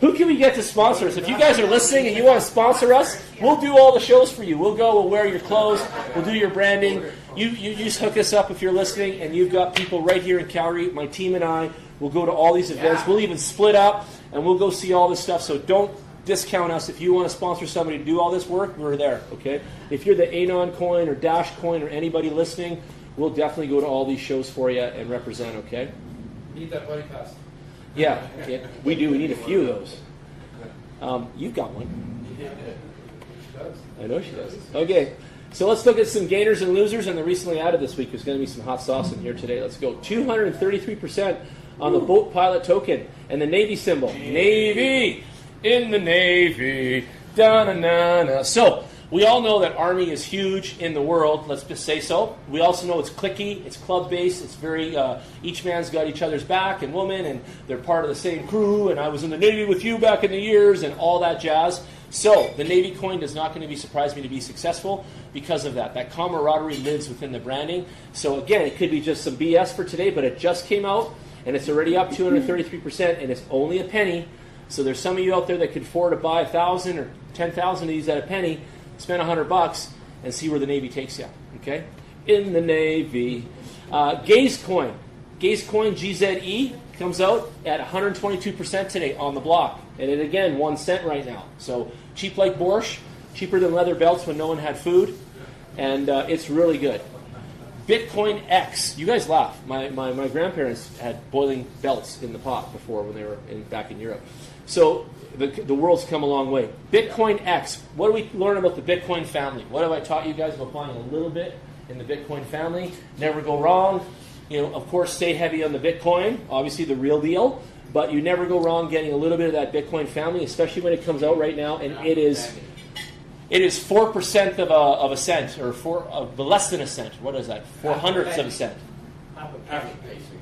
Speaker 1: Who can we get to sponsor us? If you guys are listening and you want to sponsor us, we'll do all the shows for you. We'll go, we'll wear your clothes, we'll do your branding. You just hook us up if you're listening, and you've got people right here in Calgary, my team and I, We'll go to all these events.
Speaker 2: Yeah.
Speaker 1: We'll even split up, and we'll go see all this stuff. So don't discount us. If you want to sponsor somebody to do all this work, we're there, okay? If you're the Anon coin or Dash coin or anybody listening, we'll definitely go to all these shows for you and represent, okay?
Speaker 2: Need that buddy cost.
Speaker 1: Yeah, we do. We need a few of those. You've got one.
Speaker 2: Yeah.
Speaker 1: I know she does. Okay, so let's look at some gainers and losers, and the recently added this week. There's going to be some hot sauce in here today. Let's go. 233% on the boat pilot token and the Navy symbol. Navy! In the Navy. Da-na-na-na. So, we all know that Army is huge in the world, let's just say so. We also know it's cliquey, it's club-based, it's very, each man's got each other's back and woman, and they're part of the same crew, and I was in the Navy with you back in the years, and all that jazz. So, the Navy coin does not going to surprise me to be successful because of that. That camaraderie lives within the branding. So, again, it could be just some BS for today, but it just came out, and it's already up 233%, and it's only a penny. So, there's some of you out there that could afford to buy 1,000 or 10,000 of these at a penny. Spend $100 and see where the Navy takes you. Okay, in the Navy. Gaze coin, GZE comes out at 122% today on the block, and it again 1 cent right now. So cheap like borscht, cheaper than leather belts when no one had food, and it's really good. Bitcoin X, you guys laugh. My grandparents had boiling belts in the pot before when they were back in Europe. So the world's come a long way. Bitcoin X. What do we learn about the Bitcoin family? What have I taught you guys about buying a little bit in the Bitcoin family? Never go wrong. You know, of course, stay heavy on the Bitcoin. Obviously, the real deal. But you never go wrong getting a little bit of that Bitcoin family, especially when it comes out right now. And it is 4% of a cent, or less than a cent. What is that? 4/100ths of a cent.
Speaker 2: Half a penny, basically.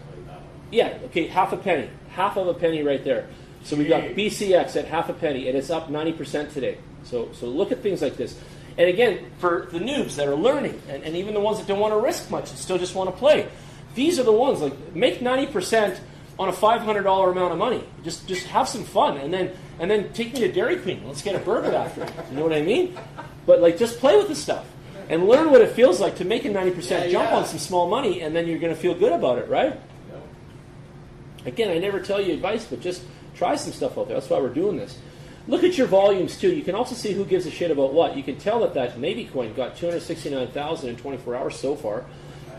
Speaker 1: Yeah. Okay. Half a penny. Half of a penny right there. So we've got BCX at half a penny, and it's up 90% today. So look at things like this. And again, for the noobs that are learning, and even the ones that don't want to risk much and still just want to play, these are the ones, like, make 90% on a $500 amount of money. Just have some fun, and then take me to Dairy Queen. Let's get a burger after it. You know what I mean? But like, just play with the stuff and learn what it feels like to make a 90% jump on some small money, and then you're going to feel good about it, right? Again, I never tell you advice, but just try some stuff out there. That's why we're doing this. Look at your volumes, too. You can also see who gives a shit about what. You can tell that Navy coin got 269,000 in 24 hours so far.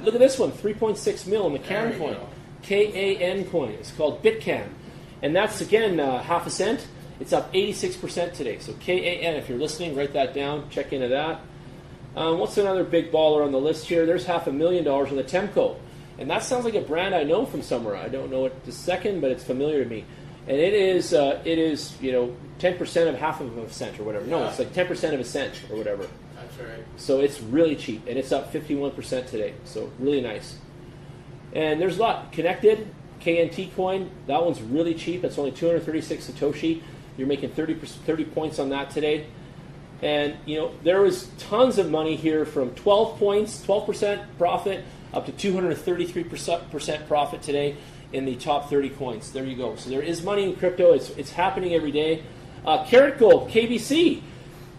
Speaker 1: Look at this one, 3.6 mil in the CAN coin. KAN coin. It's called BitCan. And that's, again, half a cent. It's up 86% today. So KAN, if you're listening, write that down. Check into that. What's another big baller on the list here? There's $500,000 on the Temco. And that sounds like a brand I know from somewhere. I don't know it the second, but it's familiar to me. And it is 10% of half of a cent or whatever. No, it's like 10% of a cent or whatever.
Speaker 2: That's right.
Speaker 1: So it's really cheap, and it's up 51% today. So really nice. And there's a lot. Connected, KNT coin, that one's really cheap. It's only 236 Satoshi. You're making 30 points on that today. And, there was tons of money here from 12 points, 12% profit, up to 233% profit today in the top 30 coins. There you go. So there is money in crypto. It's happening every day. Carrot Gold, KBC,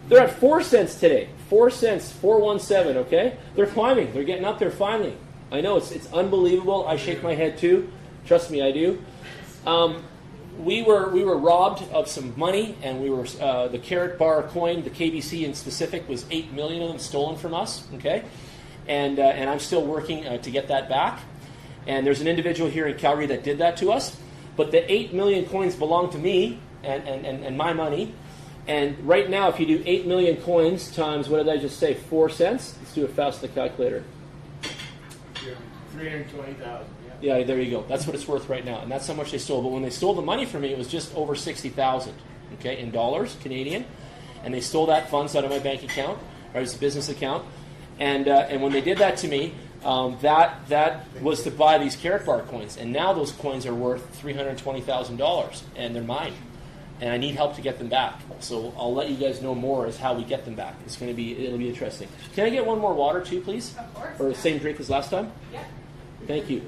Speaker 1: they're at 4 cents today. 4 cents, 417, okay? They're climbing. They're getting up there finally. I know, it's unbelievable. I shake my head too. Trust me, I do. We were robbed of some money, and we were the Carrot Bar coin, the KBC in specific, was 8 million of them stolen from us, okay? And I'm still working to get that back. And there's an individual here in Calgary that did that to us. But the 8 million coins belong to me and my money. And right now, if you do 8 million coins times, what did I just say, 4 cents? Let's do it fast in the calculator.
Speaker 2: 320,000.
Speaker 1: Yeah, there you go. That's what it's worth right now. And that's how much they stole. But when they stole the money from me, it was just over 60,000, okay, in dollars, Canadian. And they stole that funds out of my bank account, or it's a business account. And when they did that to me, that was to buy these Carrot Bar coins, and now those coins are worth $320,000, and they're mine, and I need help to get them back. So I'll let you guys know more as how we get them back. It'll be interesting. Can I get one more water too, please?
Speaker 3: Of course.
Speaker 1: Or the same drink as last time?
Speaker 3: Yeah.
Speaker 1: Thank you.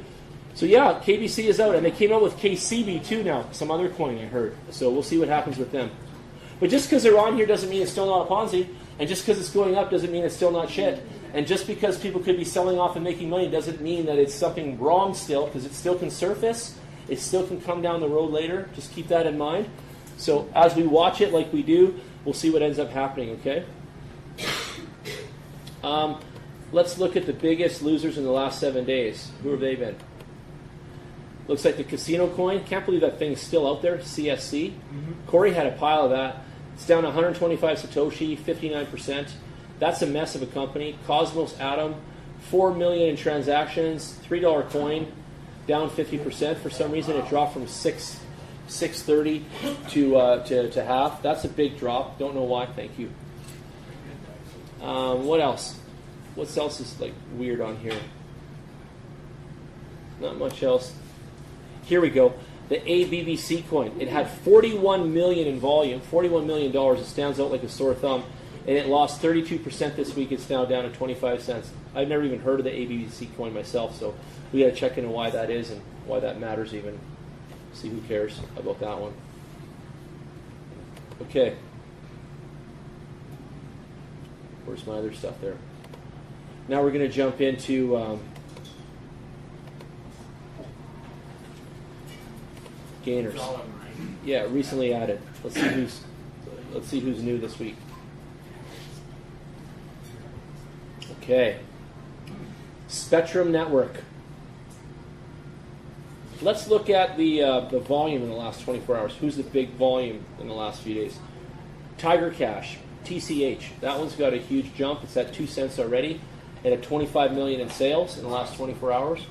Speaker 1: So yeah, KBC is out, and they came out with KCB too now, some other coin I heard. So we'll see what happens with them. But just because they're on here doesn't mean it's still not a Ponzi, and just because it's going up doesn't mean it's still not shit. And just because people could be selling off and making money doesn't mean that it's something wrong still, because it still can surface, It still can come down the road later. Just keep that in mind. So as we watch it like we do, we'll see what ends up happening, okay? Let's look at the biggest losers in the last 7 days. Who have they been? Looks like the casino coin. Can't believe that thing's still out there, CSC. Corey had a pile of that. It's down 125 Satoshi, 59%. That's a mess of a company. Cosmos Atom, 4 million in transactions, $3 coin, down 50%. For some reason, it dropped from 630 to half. That's a big drop. Don't know why. Thank you. What else? What else is like weird on here? Not much else. Here we go. The ABBC coin. It had 41 million in volume, $41 million. It stands out like a sore thumb. And it lost 32% this week. It's now down to 25 cents. I've never even heard of the ABBC coin myself, so we got to check into why that is and why that matters even. See who cares about that one. Okay. Where's my other stuff there? Now we're going to jump into gainers. Yeah, recently added. Let's see who's new this week. Okay. Spectrum Network. Let's look at the volume in the last 24 hours. Who's the big volume in the last few days? Tiger Cash, TCH. That one's got a huge jump. It's at 2 cents already. It had 25 million in sales in the last 24 hours.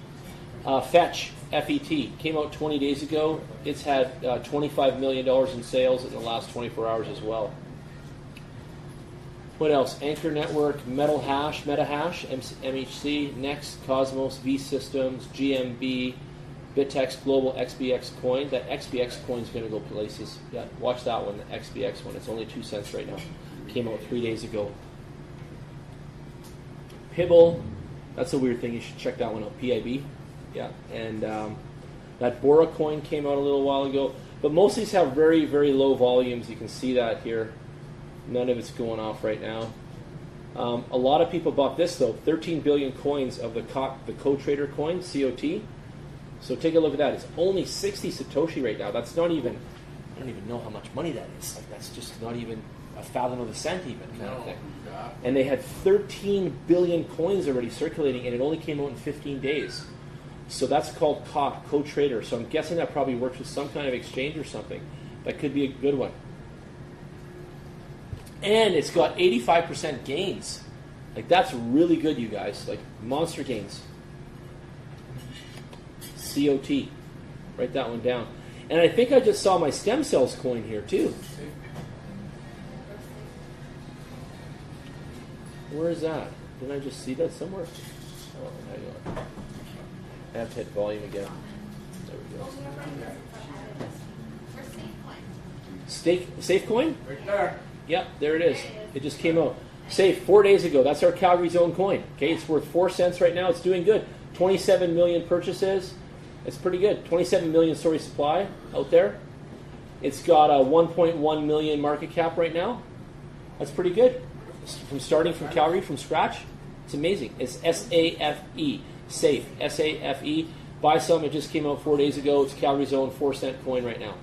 Speaker 1: Fetch, FET, came out 20 days ago. It's had $25 million in sales in the last 24 hours as well. What else? Anchor Network, MetaHash, MHC, Next, Cosmos, V Systems, GMB, Bitex Global, XBX Coin. That XBX coin is going to go places. Yeah, watch that one, the XBX one. It's only 2 cents right now. Came out 3 days ago. Pibble, that's a weird thing. You should check that one out. PIB. Yeah, and that Bora coin came out a little while ago. But most of these have very, very low volumes. You can see that here. None of it's going off right now. A lot of people bought this, though. 13 billion coins of the co-trader coin, COT. So take a look at that. It's only 60 Satoshi right now. That's not even, I don't even know how much money that is. Like, that's just not even a fathom of a cent even. Kind of thing. And they had 13 billion coins already circulating, and it only came out in 15 days. So that's called co-trader. So I'm guessing that probably works with some kind of exchange or something. That could be a good one. And it's got 85% gains. Like, that's really good, you guys. Like, monster gains. COT. Write that one down. And I think I just saw my stem cells coin here, too. Where is that? Didn't I just see that somewhere? Oh, hang on. I have to hit volume again. There we go. Safe coin?
Speaker 2: Right there.
Speaker 1: Yep, there it is. It just came out. Safe, 4 days ago. That's our Calgary Zone coin. Okay, it's worth 4 cents right now. It's doing good. 27 million purchases. It's pretty good. 27 million supply out there. It's got a 1.1 million market cap right now. That's pretty good. From starting from Calgary from scratch, it's amazing. It's SAFE. Safe. SAFE. Buy some. It just came out 4 days ago. It's Calgary Zone 4 cent coin right now.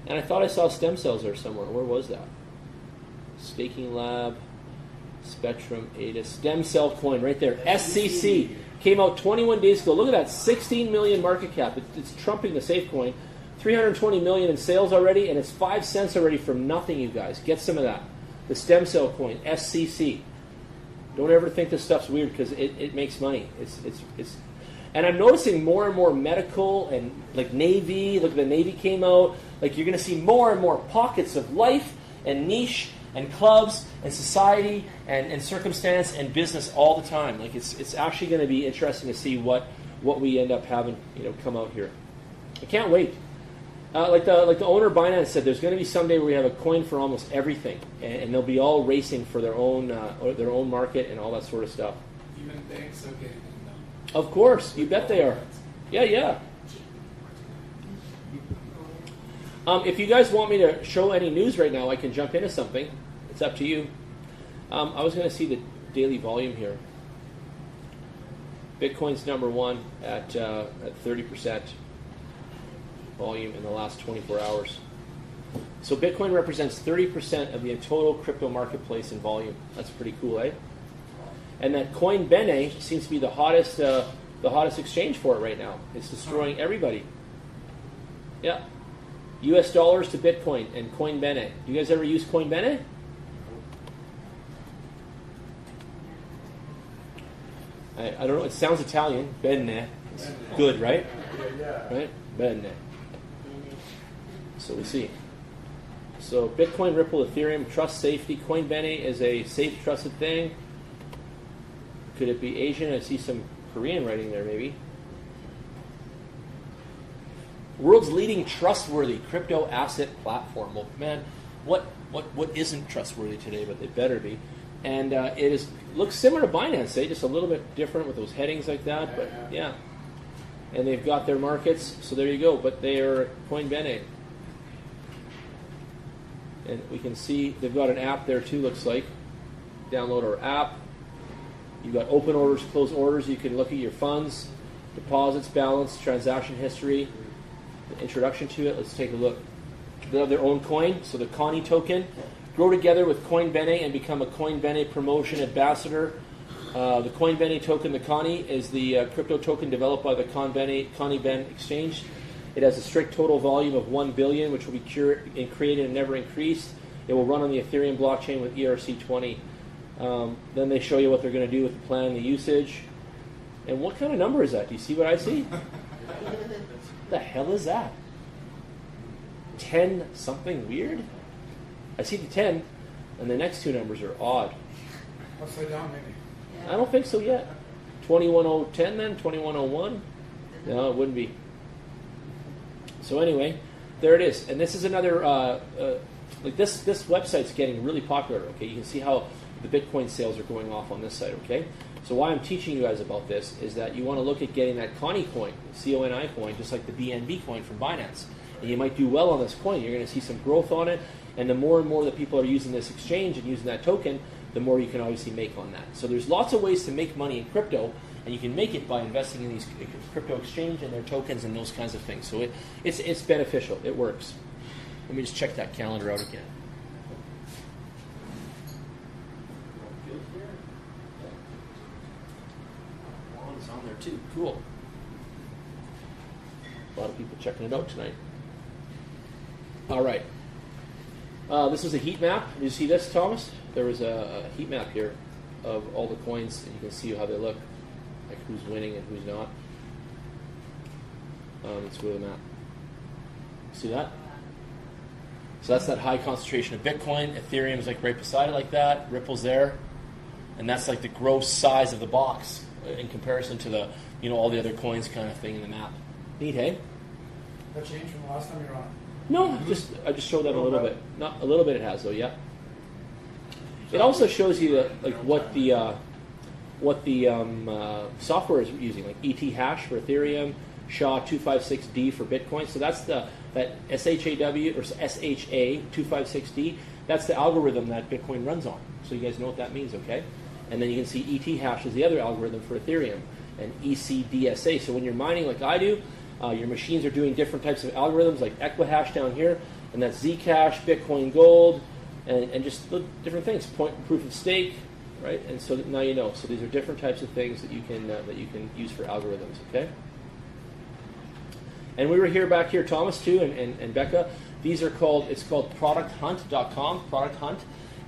Speaker 1: And I thought I saw stem cells there somewhere. Where was that? Staking Lab, Spectrum, ADA, stem cell coin right there. SCC came out 21 days ago. Look at that, 16 million market cap. It's trumping the Safe coin. 320 million in sales already, and it's 5 cents already from nothing, you guys. Get some of that. The stem cell coin, SCC. Don't ever think this stuff's weird because it makes money. It's and I'm noticing more and more medical and like Navy. Look, the Navy came out. Like, you're going to see more and more pockets of life and niche and clubs and society and circumstance and business all the time. Like, it's actually going to be interesting to see what we end up having, come out here. I can't wait. Like the owner of Binance said, there's going to be someday where we have a coin for almost everything, and they'll be all racing for their own market and all that sort of stuff.
Speaker 2: Even banks are getting them.
Speaker 1: Of course, you bet they are. Yeah. If you guys want me to show any news right now, I can jump into something. It's up to you. I was going to see the daily volume here. Bitcoin's number one at 30%. volume in the last 24 hours. So Bitcoin represents 30% of the total crypto marketplace in volume. That's pretty cool, eh? And that Coinbene seems to be the hottest exchange for it right now. It's destroying everybody. Yeah. US dollars to Bitcoin and Coinbene. Do you guys ever use Coinbene? I don't know. It sounds Italian. Bene. It's good, right?
Speaker 2: Yeah.
Speaker 1: Right? Bene. So we see. So Bitcoin, Ripple, Ethereum, trust, safety. Coinbene is a safe, trusted thing. Could it be Asian? I see some Korean writing there, maybe. World's leading trustworthy crypto asset platform. Well, man, what isn't trustworthy today? But they better be. And it looks similar to Binance, just a little bit different with those headings like that. But yeah, and they've got their markets. So there you go. But they are Coinbene, and we can see they've got an app there too. Looks like. Download our app. You've got open orders, closed orders. You can look at your funds, deposits, balance, transaction history. The introduction to it. Let's take a look. They have their own coin, so the Connie token. Grow together with Coinbene and become a Coinbene promotion ambassador. The Coinbene token, the Connie, is the crypto token developed by the Connie Ben exchange. It has a strict total volume of 1 billion, which will be created and never increased. It will run on the Ethereum blockchain with ERC20. Then they show you what they're going to do with the plan, the usage. And what kind of number is that? Do you see what I see? What the hell is that? 10 something weird? I see the 10, and the next two numbers are odd.
Speaker 2: Upside down, maybe.
Speaker 1: I don't think so yet. 21010 then? 2101? No, it wouldn't be. So anyway, there it is. And this is another, like this website's getting really popular, okay? You can see how the Bitcoin sales are going off on this site, okay? So why I'm teaching you guys about this is that you want to look at getting that Connie coin, C-O-N-I coin, just like the BNB coin from Binance. And you might do well on this coin. You're going to see some growth on it. And the more and more that people are using this exchange and using that token, the more you can obviously make on that. So there's lots of ways to make money in crypto, and you can make it by investing in these crypto exchange and their tokens and those kinds of things. So it's beneficial. It works. Let me just check that calendar out again. It's on there too. Cool. A lot of people checking it out tonight. All right. This is a heat map. Did you see this, Thomas? There was a heat map here of all the coins, and you can see how they look, like who's winning and who's not. Let's go to the map. See that? So that's that high concentration of Bitcoin. Ethereum is like right beside it like that. Ripple's there. And that's like the gross size of the box in comparison to the, all the other coins kind of thing in the map. Neat, hey?
Speaker 2: That changed from the last time you were on?
Speaker 1: No, I just showed that a little bit. Not a little bit. It has though, yeah. It also shows you like what the software is using, like ET hash for Ethereum, SHA-256D for Bitcoin. So that's that SHAW or SHA-256D. That's the algorithm that Bitcoin runs on. So you guys know what that means, okay? And then you can see ET hash is the other algorithm for Ethereum, and ECDSA. So when you're mining like I do, your machines are doing different types of algorithms, like Equihash down here, and that's Zcash, Bitcoin Gold, and just different things. Proof of stake, right? And so now you know. So these are different types of things that you can use for algorithms. Okay. And we were back here, Thomas too, and Becca. These are called. It's called ProductHunt.com. Product Hunt.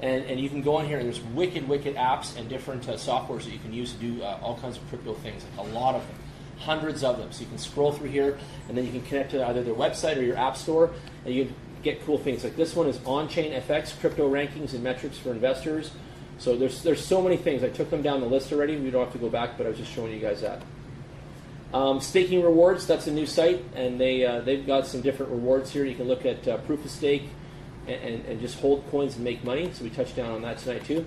Speaker 1: And you can go on here, and there's wicked apps and different softwares that you can use to do all kinds of crypto things, like a lot of them. Hundreds of them. So you can scroll through here, and then you can connect to either their website or your app store, and you can get cool things. Like this one is On-Chain FX, crypto rankings and metrics for investors. So there's so many things. I took them down the list already. We don't have to go back, but I was just showing you guys that. Staking rewards, that's a new site, and they've got some different rewards here. You can look at proof of stake and just hold coins and make money. So we touched down on that tonight too.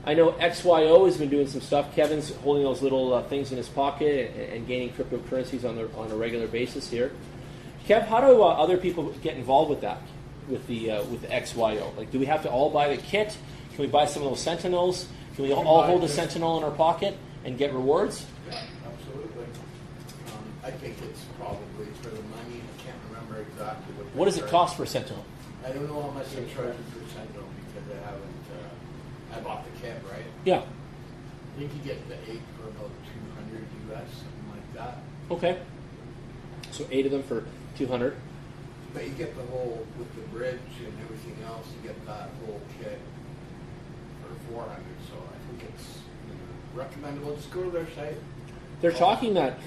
Speaker 1: I know XYO has been doing some stuff. Kevin's holding those little things in his pocket and gaining cryptocurrencies on a regular basis here. Kev, how do other people get involved with that, with the XYO? Like, do we have to all buy the kit? Can we buy some of those Sentinels? Can we all hold a Sentinel in our pocket and get rewards?
Speaker 2: Yeah, absolutely. I think it's probably for the money. I can't remember exactly what.
Speaker 1: What does it cost for Sentinel?
Speaker 2: I don't know how much they charge for Sentinel because I haven't. I bought the kit, right?
Speaker 1: Yeah.
Speaker 2: I think you get the 8 for about $200 US, something like that.
Speaker 1: Okay. So 8 of them for 200.
Speaker 2: But you get the whole with the bridge and everything else. You get that whole kit for 400. So I think it's recommendable. Just go to their site.
Speaker 1: They're talking that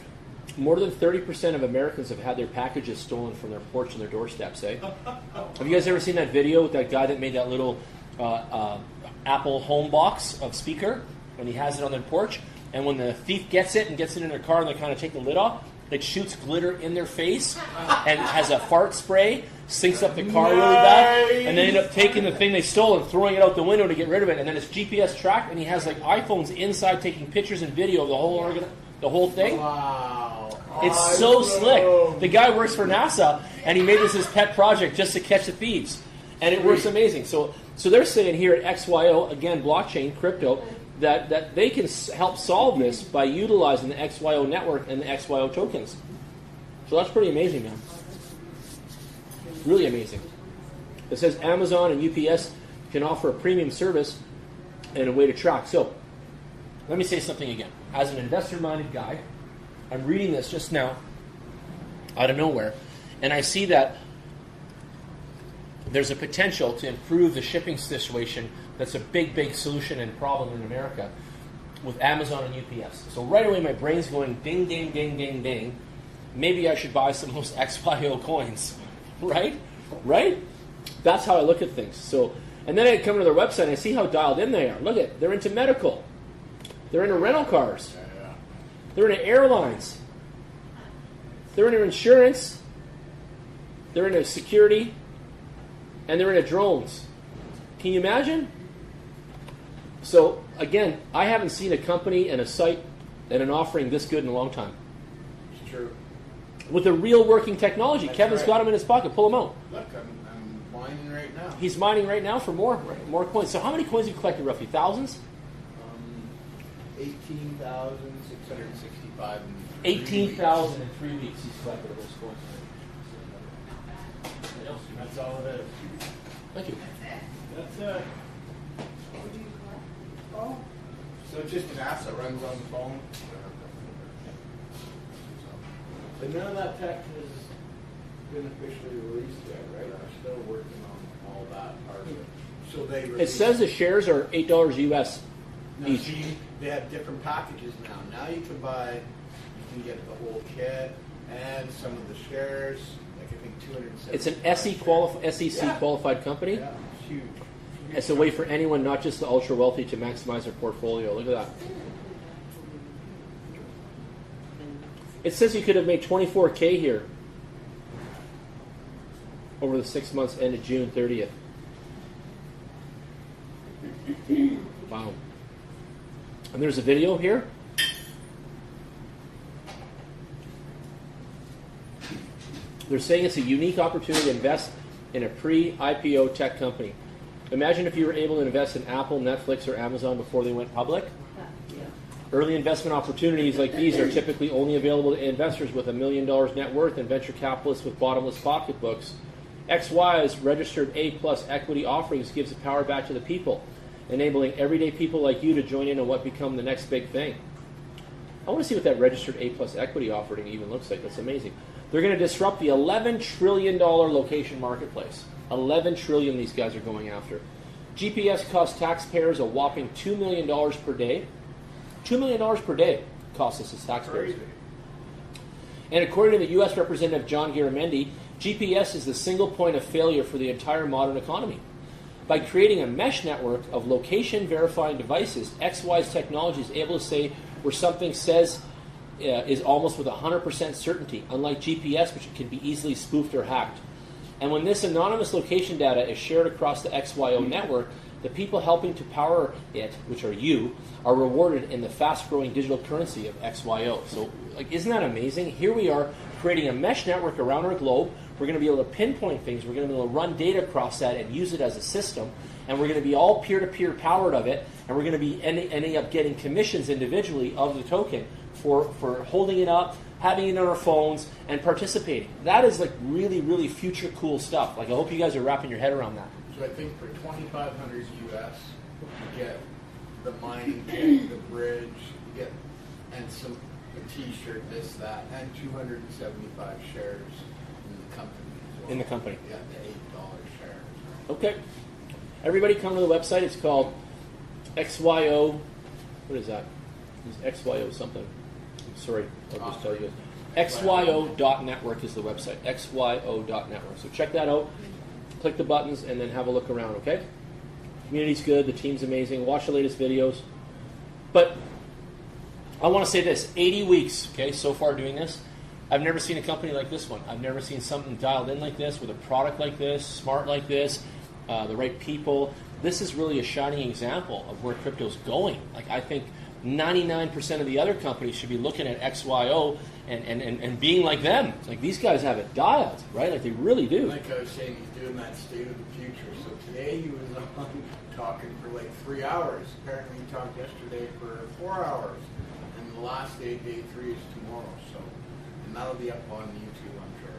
Speaker 1: more than 30% of Americans have had their packages stolen from their porch and their doorsteps, eh? Have you guys ever seen that video with that guy that made that little Apple home box of speaker, and he has it on their porch, and when the thief gets it and gets it in their car and they kind of take the lid off, it shoots glitter in their face and has a fart spray, sinks up the car really bad, and they end up taking the thing they stole and throwing it out the window to get rid of it, and then it's GPS tracked, and he has like iPhones inside taking pictures and video of the whole thing.
Speaker 2: Wow.
Speaker 1: It's so slick. The guy works for NASA, and he made this his pet project just to catch the thieves, and it works amazing. So they're saying here at XYO, again, blockchain, crypto, that they can help solve this by utilizing the XYO network and the XYO tokens. So that's pretty amazing, man. Really amazing. It says Amazon and UPS can offer a premium service and a way to track. So let me say something again. As an investor-minded guy, I'm reading this just now out of nowhere, and I see that there's a potential to improve the shipping situation that's a big, big solution and problem in America with Amazon and UPS. So right away my brain's going ding, ding, ding, ding, ding. Maybe I should buy some of those XYO coins, right? Right? That's how I look at things. So, and then I come to their website and I see how dialed in they are. Look at, they're into medical. They're into rental cars. They're into airlines. They're into insurance. They're into security. And they're into drones. Can you imagine? So, again, I haven't seen a company and a site and an offering this good in a long time.
Speaker 2: It's true.
Speaker 1: With a real working technology.
Speaker 2: That's
Speaker 1: Kevin's
Speaker 2: right.
Speaker 1: got them in his pocket. Pull them out.
Speaker 2: Look, I'm mining right now.
Speaker 1: He's mining right now for more coins. So how many coins have you collected roughly? Thousands?
Speaker 2: 18,665.
Speaker 1: 18,000 in 3 weeks he's collected of those coins.
Speaker 2: That's all it is.
Speaker 1: Thank you.
Speaker 2: That's it. Oh. So it's just an app that runs on the phone. But none of that tech has been officially released yet, right? They're still working on all that part of it. So they
Speaker 1: It says the shares are $8 US
Speaker 2: now,
Speaker 1: each.
Speaker 2: see, they have different packages now. Now you can buy, you can get the whole kit and some of the shares. Like I think 270.
Speaker 1: It's an SEC qualified company.
Speaker 2: Yeah, it's huge.
Speaker 1: It's a way for anyone, not just the ultra wealthy, to maximize their portfolio. Look at that. It says you could have made $24K here over the 6 months ended June 30th. Wow. And there's a video here. They're saying it's a unique opportunity to invest in a pre-IPO tech company. Imagine if you were able to invest in Apple, Netflix, or Amazon before they went public. Early investment opportunities like these are typically only available to investors with $1 million net worth and venture capitalists with bottomless pocketbooks. XY's registered A+ equity offerings gives the power back to the people, enabling everyday people like you to join in on what become the next big thing. I want to see what that registered A+ equity offering even looks like. That's amazing. They're going to disrupt the $11 trillion location marketplace. $11 trillion these guys are going after. GPS costs taxpayers a whopping $2 million per day. $2 million per day costs us as taxpayers. And according to the U.S. Representative John Garamendi, GPS is the single point of failure for the entire modern economy. By creating a mesh network of location-verifying devices, XY's technology is able to say where something says is almost with 100% certainty, unlike GPS, which can be easily spoofed or hacked. And when this anonymous location data is shared across the XYO network, the people helping to power it, which are you, are rewarded in the fast-growing digital currency of XYO. So, isn't that amazing? Here we are creating a mesh network around our globe. We're going to be able to pinpoint things. We're going to be able to run data across that and use it as a system. and we're going to be all peer-to-peer powered of it, and we're going to be ending up getting commissions individually of the token for holding it up, having it on our phones, and participating. That is like really, really future cool stuff. Like I hope you guys are wrapping your head around that.
Speaker 2: So I think for $2,500 US, you get the mining kit, the bridge, you get a T-shirt, this, that, and 275 shares in the company as well.
Speaker 1: In the company.
Speaker 2: Yeah, the $8 shares.
Speaker 1: Okay. Everybody come to the website. It's called XYO. What is that? It's XYO something. I'm sorry. I'll just tell you. XYO.network is the website. XYO.network. So check that out. Click the buttons and then have a look around, okay? Community's good. The team's amazing. Watch the latest videos. But I want to say this. 80 weeks, okay, so far doing this. I've never seen a company like this one. I've never seen something dialed in like this, with a product like this, smart like this, the right people. This is really a shining example of where crypto's going. Like I think 99% of the other companies should be looking at XYO and being like them. Like these guys have it dialed, right? Like they really do.
Speaker 2: Like I was saying, he's doing that state of the future. So today he was on talking for like 3 hours. Apparently he talked yesterday for 4 hours. And the last day, day 3, is tomorrow. So, and that'll be up on YouTube, I'm sure.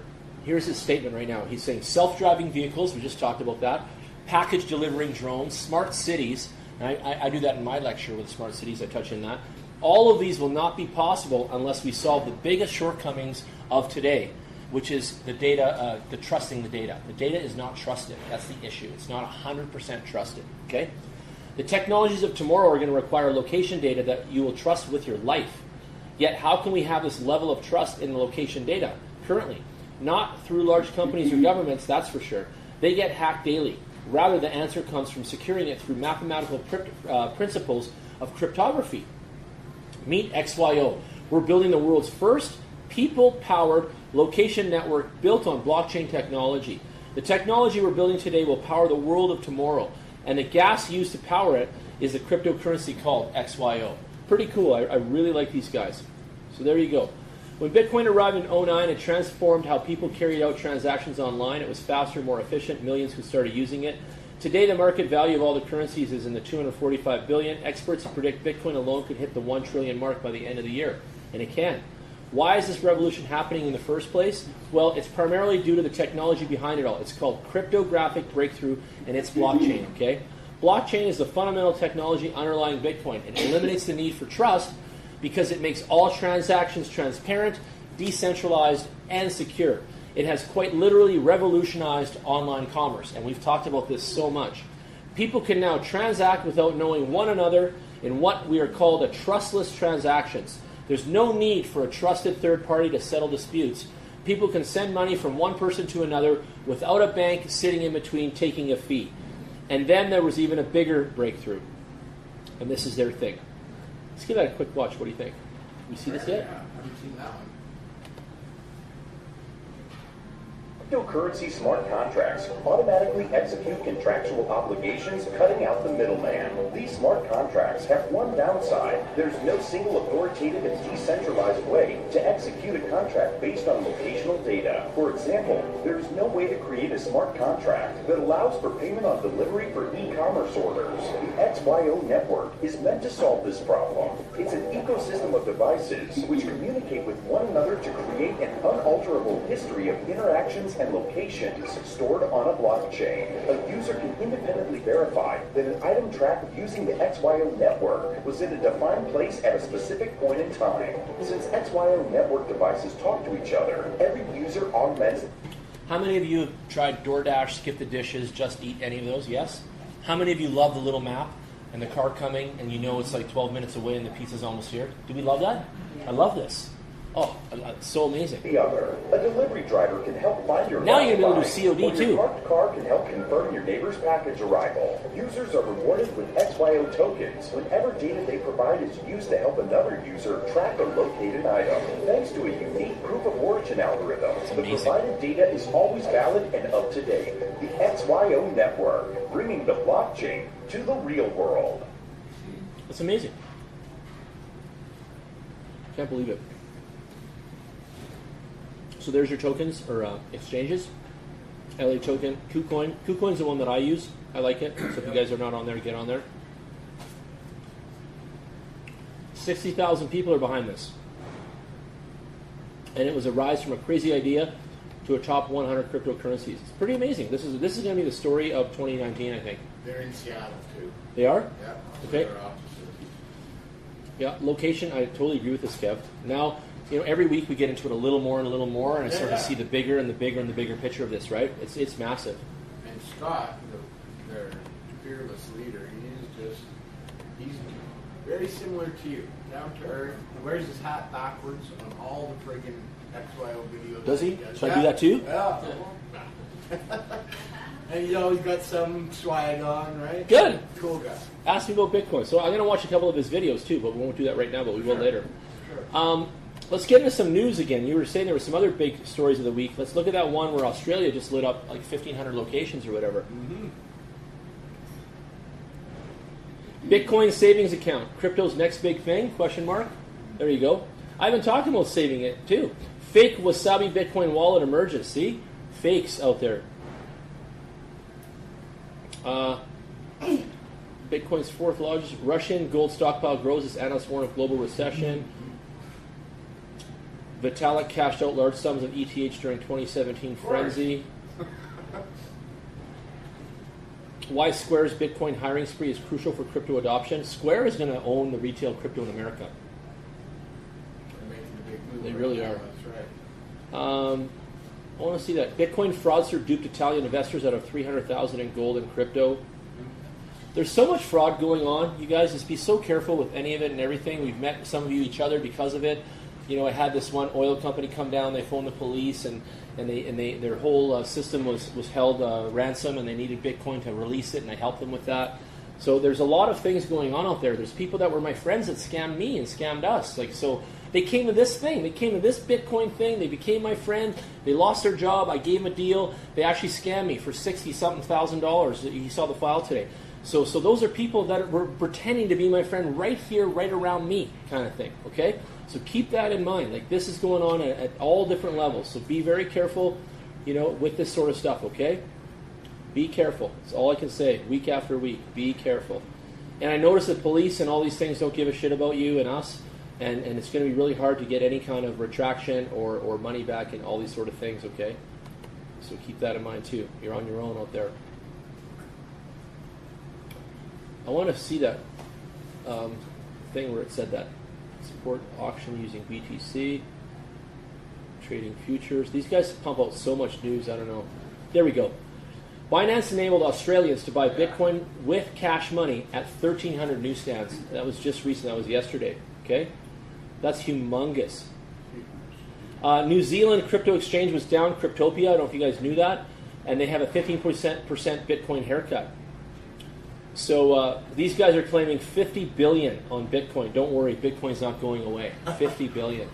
Speaker 1: Here's his statement right now. He's saying self-driving vehicles, we just talked about that, package delivering drones, smart cities. I do that in my lecture with smart cities. I touch in that. All of these will not be possible unless we solve the biggest shortcomings of today, which is the data, the trusting the data. The data is not trusted. That's the issue. It's not 100% trusted. Okay? The technologies of tomorrow are going to require location data that you will trust with your life. Yet how can we have this level of trust in the location data currently? Not through large companies or governments, that's for sure. They get hacked daily. Rather, the answer comes from securing it through mathematical principles of cryptography. Meet XYO. We're building the world's first people-powered location network built on blockchain technology. The technology we're building today will power the world of tomorrow, and the gas used to power it is a cryptocurrency called XYO. Pretty cool. I really like these guys. So there you go. When Bitcoin arrived in 2009, it transformed how people carried out transactions online. It was faster, more efficient, millions who started using it. Today, the market value of all the currencies is in the 245 billion. Experts predict Bitcoin alone could hit the 1 trillion mark by the end of the year, and it can. Why is this revolution happening in the first place? Well, it's primarily due to the technology behind it all. It's called cryptographic breakthrough, and it's blockchain, okay? Blockchain is the fundamental technology underlying Bitcoin. It eliminates the need for trust because it makes all transactions transparent, decentralized, and secure. It has quite literally revolutionized online commerce, and we've talked about this so much. People can now transact without knowing one another in what we are called a trustless transactions. There's no need for a trusted third party to settle disputes. People can send money from one person to another without a bank sitting in between taking a fee. And then there was even a bigger breakthrough, and this is their thing. Let's give that a quick watch. What do you think? You see this yet?
Speaker 2: Yeah, I haven't seen that one.
Speaker 3: Cryptocurrency smart contracts automatically execute contractual obligations, cutting out the middleman. These smart contracts have one downside. There's no single authoritative and decentralized way to execute a contract based on locational data. For example, there's no way to create a smart contract that allows for payment on delivery for e-commerce orders. The XYO network is meant to solve this problem. It's an ecosystem of devices which communicate with one another to create an unalterable history of interactions and locations stored on a blockchain. A user can independently verify that an item tracked using the XYO network was in a defined place at a specific point in time. Since XYO network devices talk to each other, every user augments.
Speaker 1: How many of you have tried DoorDash, Skip the Dishes, Just Eat, any of those? Yes? How many of you love the little map and the car coming and you know it's like 12 minutes away and the pizza's almost here? Do we love that? I love this. Oh, it's so amazing.
Speaker 3: The other, a delivery driver can help find your
Speaker 1: now you're going to be able to do
Speaker 3: Wi-Fi,
Speaker 1: COD too.
Speaker 3: Your parked car can help confirm your neighbor's package arrival. Users are rewarded with XYO tokens whenever data they provide is used to help another user track a located item. Thanks to a unique proof of origin algorithm, the provided data is always valid and up to date. The XYO network, bringing the blockchain to the real world.
Speaker 1: That's amazing. Can't believe it. So there's your tokens or exchanges. LA token, KuCoin. KuCoin's the one that I use. I like it. So if you guys are not on there, get on there. 60,000 people are behind this. And it was a rise from a crazy idea to a top 100 cryptocurrencies. It's pretty amazing. This is going to be the story of 2019, I think.
Speaker 2: They're in Seattle too.
Speaker 1: They are?
Speaker 2: Yeah.
Speaker 1: Okay.
Speaker 2: They're opposite.
Speaker 1: Yeah, location, I totally agree with this, Kev. Now, every week we get into it a little more and a little more, and I start to see the bigger and the bigger and the bigger picture of this, right? It's massive.
Speaker 2: And Scott, their fearless leader, he's very similar to you. Down to earth. He wears his hat backwards on all the friggin' XYO videos.
Speaker 1: Does he? Should I do that too?
Speaker 2: Yeah. And he's got some swag on, right?
Speaker 1: Good.
Speaker 2: Cool guy.
Speaker 1: Ask me about Bitcoin. So I'm going to watch a couple of his videos too, but we won't do that right now, but we will later.
Speaker 2: Sure.
Speaker 1: Let's get into some news again. You were saying there were some other big stories of the week. Let's look at that one where Australia just lit up like 1,500 locations or whatever.
Speaker 2: Mm-hmm.
Speaker 1: Bitcoin savings account. Crypto's next big thing? Question mark. There you go. I've been talking about saving it too. Fake Wasabi Bitcoin wallet emerges. See? Fakes out there. Bitcoin's fourth largest. Russian gold stockpile grows as analysts warn of global recession. Vitalik cashed out large sums of ETH during 2017 frenzy. Why Square's Bitcoin hiring spree is crucial for crypto adoption. Square is going to own the retail crypto in America.
Speaker 2: They're making a big move.
Speaker 1: They
Speaker 2: right
Speaker 1: really
Speaker 2: now,
Speaker 1: are.
Speaker 2: That's right.
Speaker 1: I want to see that. Bitcoin fraudster duped Italian investors out of $300,000 in gold and crypto. There's so much fraud going on. You guys, just be so careful with any of it and everything. We've met some of you each other because of it. I had this one oil company come down. They phoned the police, and their whole system was held ransom, and they needed Bitcoin to release it, and I helped them with that. So there's a lot of things going on out there. There's people that were my friends that scammed me and scammed us. So they came to this thing. They came to this Bitcoin thing. They became my friend. They lost their job. I gave them a deal. They actually scammed me for $60-something thousand. You saw the file today. So those are people that were pretending to be my friend right here, right around me, kind of thing. Okay. So keep that in mind. Like, this is going on at all different levels. So be very careful, with this sort of stuff, okay? Be careful. That's all I can say. Week after week, be careful. And I notice that police and all these things don't give a shit about you and us, and it's going to be really hard to get any kind of retraction or money back and all these sort of things, okay? So keep that in mind too. You're on your own out there. I want to see that thing where it said that. Support auction using BTC, trading futures. These guys pump out so much news, I don't know. There we go. Binance enabled Australians to buy Bitcoin with cash money at 1,300 newsstands. That was just recent. That was yesterday. Okay? That's humongous. New Zealand crypto exchange was down, Cryptopia. I don't know if you guys knew that. And they have a 15% Bitcoin haircut. So these guys are claiming 50 billion on Bitcoin. Don't worry, Bitcoin's not going away. 50 billion.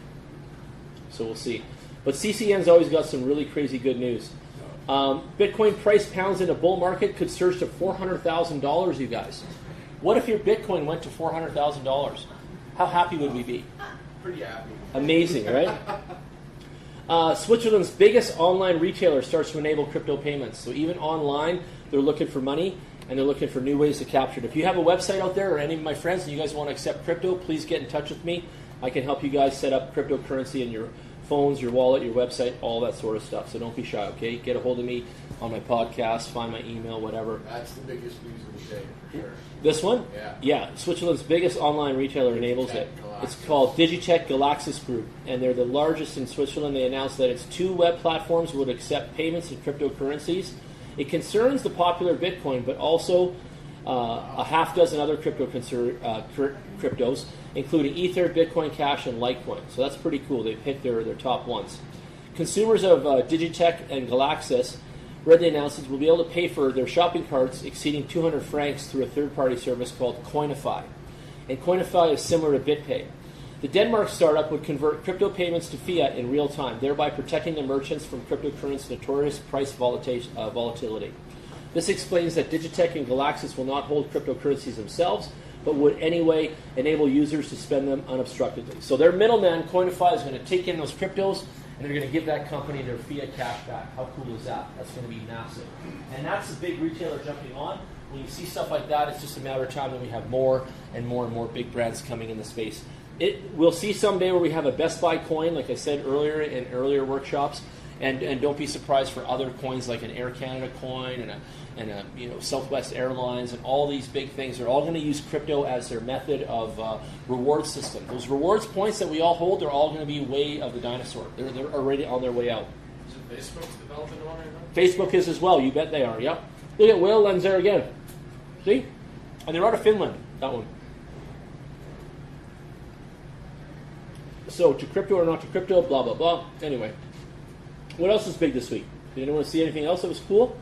Speaker 1: So we'll see. But CCN's always got some really crazy good news. Bitcoin price pounds in a bull market could surge to $400,000, you guys. What if your Bitcoin went to $400,000? How happy would we be?
Speaker 2: Pretty happy.
Speaker 1: Amazing, right? Switzerland's biggest online retailer starts to enable crypto payments. So even online, they're looking for money. And they're looking for new ways to capture it. If you have a website out there or any of my friends and you guys want to accept crypto, please get in touch with me. I can help you guys set up cryptocurrency in your phones, your wallet, your website, all that sort of stuff. So don't be shy, okay? Get a hold of me on my podcast, find my email, whatever.
Speaker 2: That's the biggest news of the day, for sure.
Speaker 1: This one?
Speaker 2: Yeah.
Speaker 1: Yeah, Switzerland's biggest online retailer enables it.
Speaker 2: Galaxis.
Speaker 1: It's called Digitech Galaxis Group, and they're the largest in Switzerland. They announced that its 2 web platforms would accept payments in cryptocurrencies. It concerns the popular Bitcoin, but also a half dozen other cryptos, including Ether, Bitcoin Cash, and Litecoin. So that's pretty cool. They picked their top ones. Consumers of Digitech and Galaxis read the announcements will be able to pay for their shopping carts exceeding 200 francs through a third-party service called Coinify. And Coinify is similar to BitPay. The Denmark startup would convert crypto payments to fiat in real time, thereby protecting the merchants from cryptocurrency's notorious price volatility. This explains that Digitech and Galaxis will not hold cryptocurrencies themselves, but would anyway enable users to spend them unobstructedly. So their middleman, Coinify, is going to take in those cryptos and they're going to give that company their fiat cash back. How cool is that? That's going to be massive. And that's a big retailer jumping on. When you see stuff like that, it's just a matter of time that we have more and more big brands coming in the space. We'll see someday where we have a Best Buy coin, like I said earlier in earlier workshops, and don't be surprised for other coins like an Air Canada coin and a Southwest Airlines and all these big things. They're all going to use crypto as their method of reward system. Those rewards points that we all hold, they're all going to be way of the dinosaur. They're already on their way out.
Speaker 4: Is it Facebook's developing one right now?
Speaker 1: Facebook is as well. You bet they are. Yep. Look at Whale Lens there again. See? And they're out of Finland. That one. So, to crypto or not to crypto, blah, blah, blah. Anyway, what else is big this week? Did anyone see anything else that was cool?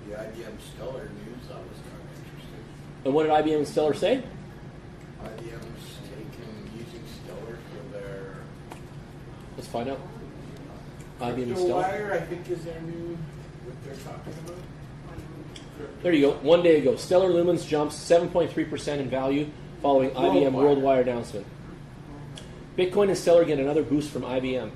Speaker 2: The IBM Stellar news, that was kind of interesting.
Speaker 1: And what did IBM and Stellar say?
Speaker 2: IBM's using Stellar for their
Speaker 1: Let's find out. IBM and Stellar.
Speaker 2: Wire, I think, is their new, what they're talking about.
Speaker 1: There you go. One day ago, Stellar Lumens jumps 7.3% in value following IBM WorldWire announcement. Bitcoin and Stellar get another boost from IBM.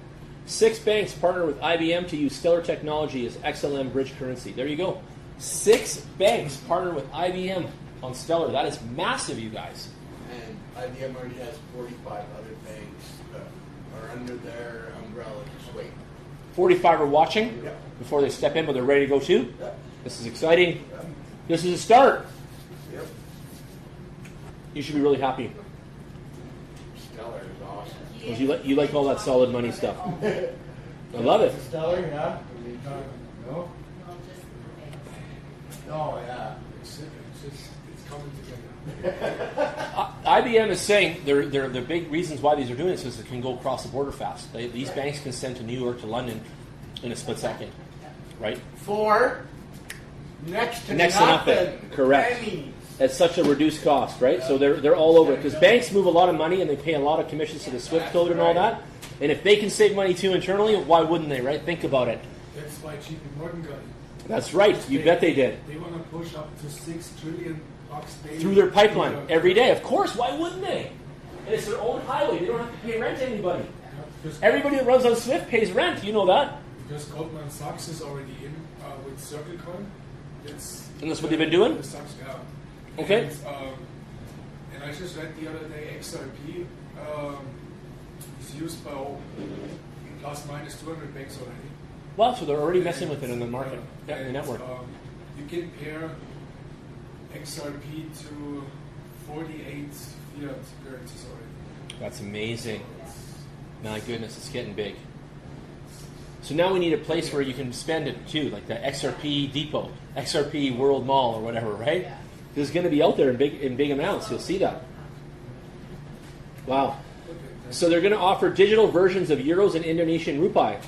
Speaker 1: 6 banks partner with IBM to use Stellar technology as XLM bridge currency. There you go. 6 banks partner with IBM on Stellar. That is massive, you guys.
Speaker 2: And IBM already has 45 other banks that are under their umbrella. Just wait.
Speaker 1: 45 are watching
Speaker 2: Yep.
Speaker 1: before they step in, but they're ready to go too.
Speaker 2: Yep.
Speaker 1: This is exciting.
Speaker 2: Yep.
Speaker 1: This is a start.
Speaker 2: Yep.
Speaker 1: You should be really happy.
Speaker 2: Stellar is awesome.
Speaker 1: Because you like all that solid money stuff. I love it.
Speaker 5: Stellar, yeah? No? No, yeah.
Speaker 4: It's coming together.
Speaker 1: IBM is saying the big reasons why these are doing this is it can go across the border fast. These banks can send to New York to London in a split second, right?
Speaker 2: For next to
Speaker 1: nothing. Correct.
Speaker 2: Pennies.
Speaker 1: At such a reduced cost, right? So they're all over it because banks move a lot of money and they pay a lot of commissions to the SWIFT code and all that. And if they can save money too internally, why wouldn't they, right? Think about it.
Speaker 4: That's why JP Morgan got it.
Speaker 1: That's right. You bet they did.
Speaker 4: They want to push up to $6 trillion daily
Speaker 1: Through their pipeline every day. Of course, why wouldn't they? And it's their own highway. They don't have to pay rent to anybody. Everybody that runs on SWIFT pays rent. You know that.
Speaker 4: Because Goldman Sachs is already in with CircleCoin.
Speaker 1: And that's what they've been doing?
Speaker 4: Yeah.
Speaker 1: Okay.
Speaker 4: And I just read the other day XRP is used by plus minus 200 banks already.
Speaker 1: Well, so they're already messing with it in the market, in the network.
Speaker 4: You can pair XRP to 48 fiat currencies already.
Speaker 1: That's amazing. My goodness, it's getting big. So now we need a place where you can spend it too, like the XRP Depot, XRP World Mall or whatever, right? This is going to be out there in big amounts. You'll see that. Wow. So they're going to offer digital versions of euros and Indonesian rupiah,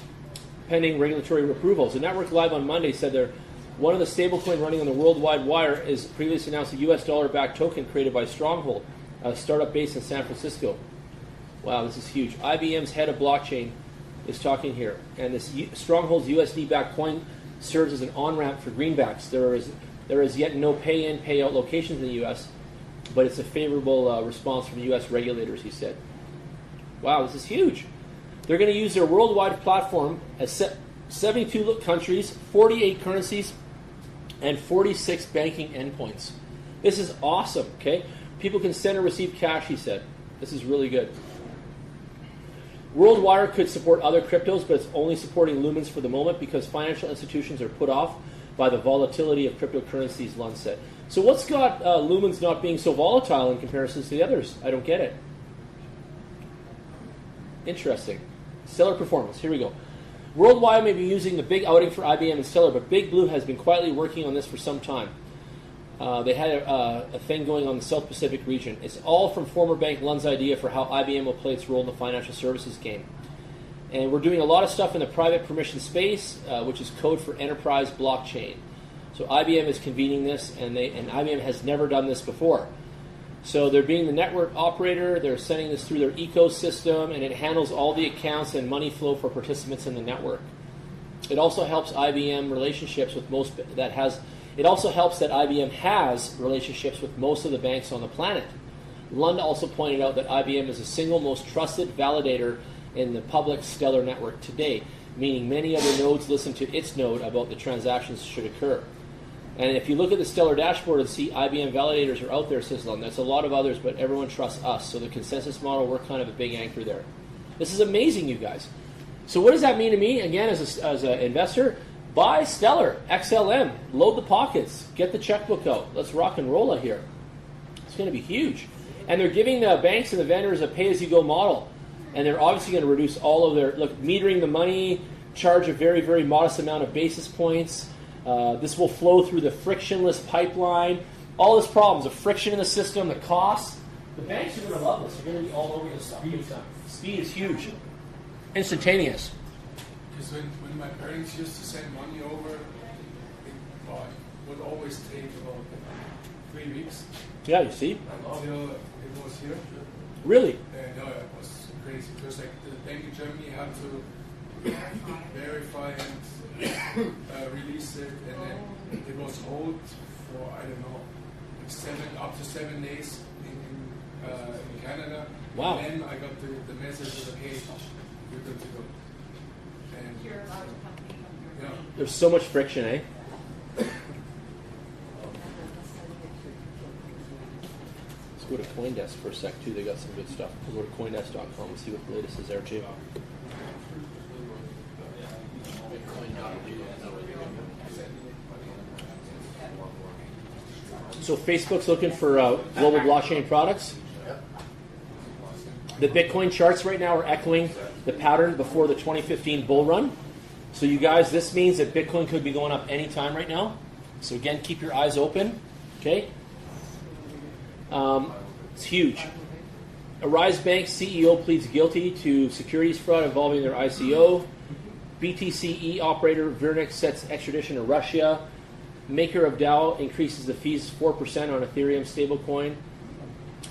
Speaker 1: pending regulatory approvals. The network live on Monday said they're one of the stablecoin running on the worldwide wire is previously announced a U.S. dollar-backed token created by Stronghold, a startup based in San Francisco. Wow, this is huge. IBM's head of blockchain is talking here, and this Stronghold's USD-backed coin serves as an on-ramp for greenbacks. There is yet no pay-in, pay-out locations in the U.S., but it's a favorable response from U.S. regulators, he said. Wow, this is huge. They're going to use their worldwide platform as 72 countries, 48 currencies, and 46 banking endpoints. This is awesome, okay? People can send or receive cash, he said. This is really good. WorldWire could support other cryptos, but it's only supporting Lumens for the moment because financial institutions are put off by the volatility of cryptocurrencies, Lund said. So what's got Lumens not being so volatile in comparison to the others? I don't get it. Interesting. Stellar performance. Here we go. WorldWire may be using the big outing for IBM and Stellar, but Big Blue has been quietly working on this for some time. They had a thing going on in the South Pacific region. It's all from former bank Lund's idea for how IBM will play its role in the financial services game. And we're doing a lot of stuff in the private permission space, which is code for enterprise blockchain. So IBM is convening this, and IBM has never done this before. So they're being the network operator, they're sending this through their ecosystem, and it handles all the accounts and money flow for participants in the network. It also helps IBM relationships with most It also helps that IBM has relationships with most of the banks on the planet. Lund also pointed out that IBM is the single most trusted validator in the public Stellar network today, meaning many other nodes listen to its node about the transactions that should occur. And if you look at the Stellar dashboard and see IBM validators are out there, Sizzle, and that's a lot of others, but everyone trusts us. So the consensus model, we're kind of a big anchor there. This is amazing, you guys. So what does that mean to me? Again, as an investor, buy Stellar, XLM, load the pockets, get the checkbook out. Let's rock and roll it here. It's going to be huge. And they're giving the banks and the vendors a pay-as-you-go model. And they're obviously going to reduce all of their, metering the money, charge a very, very modest amount of basis points. This will flow through the frictionless pipeline. All these problems, the friction in the system, the costs. The banks are going to love this. They're going to be all over this stuff. Speed is huge. Instantaneous.
Speaker 4: Because when my parents used to send money over, it would always take about 3 weeks.
Speaker 1: Yeah, you see?
Speaker 4: Until it was here.
Speaker 1: Really?
Speaker 4: And it was crazy. Because like the bank in Germany had to verify and release it, and then it was hold for, I don't know, up to 7 days in Canada.
Speaker 1: Wow.
Speaker 4: And then I got the message that, okay, you're good to go. And
Speaker 6: You're allowed to company from your
Speaker 4: yeah.
Speaker 1: There's so much friction, eh? Let's go to CoinDesk for a sec, too. They got some good stuff. We'll go to CoinDesk.com and see what the latest is there, too. So Facebook's looking for global blockchain products. The Bitcoin charts right now are echoing the pattern before the 2015 bull run. So you guys, this means that Bitcoin could be going up anytime right now. So again, keep your eyes open. Okay? It's huge. Arise Bank CEO pleads guilty to securities fraud involving their ICO. BTC operator Virnix sets extradition to Russia. Maker of DAO increases the fees 4% on Ethereum stablecoin.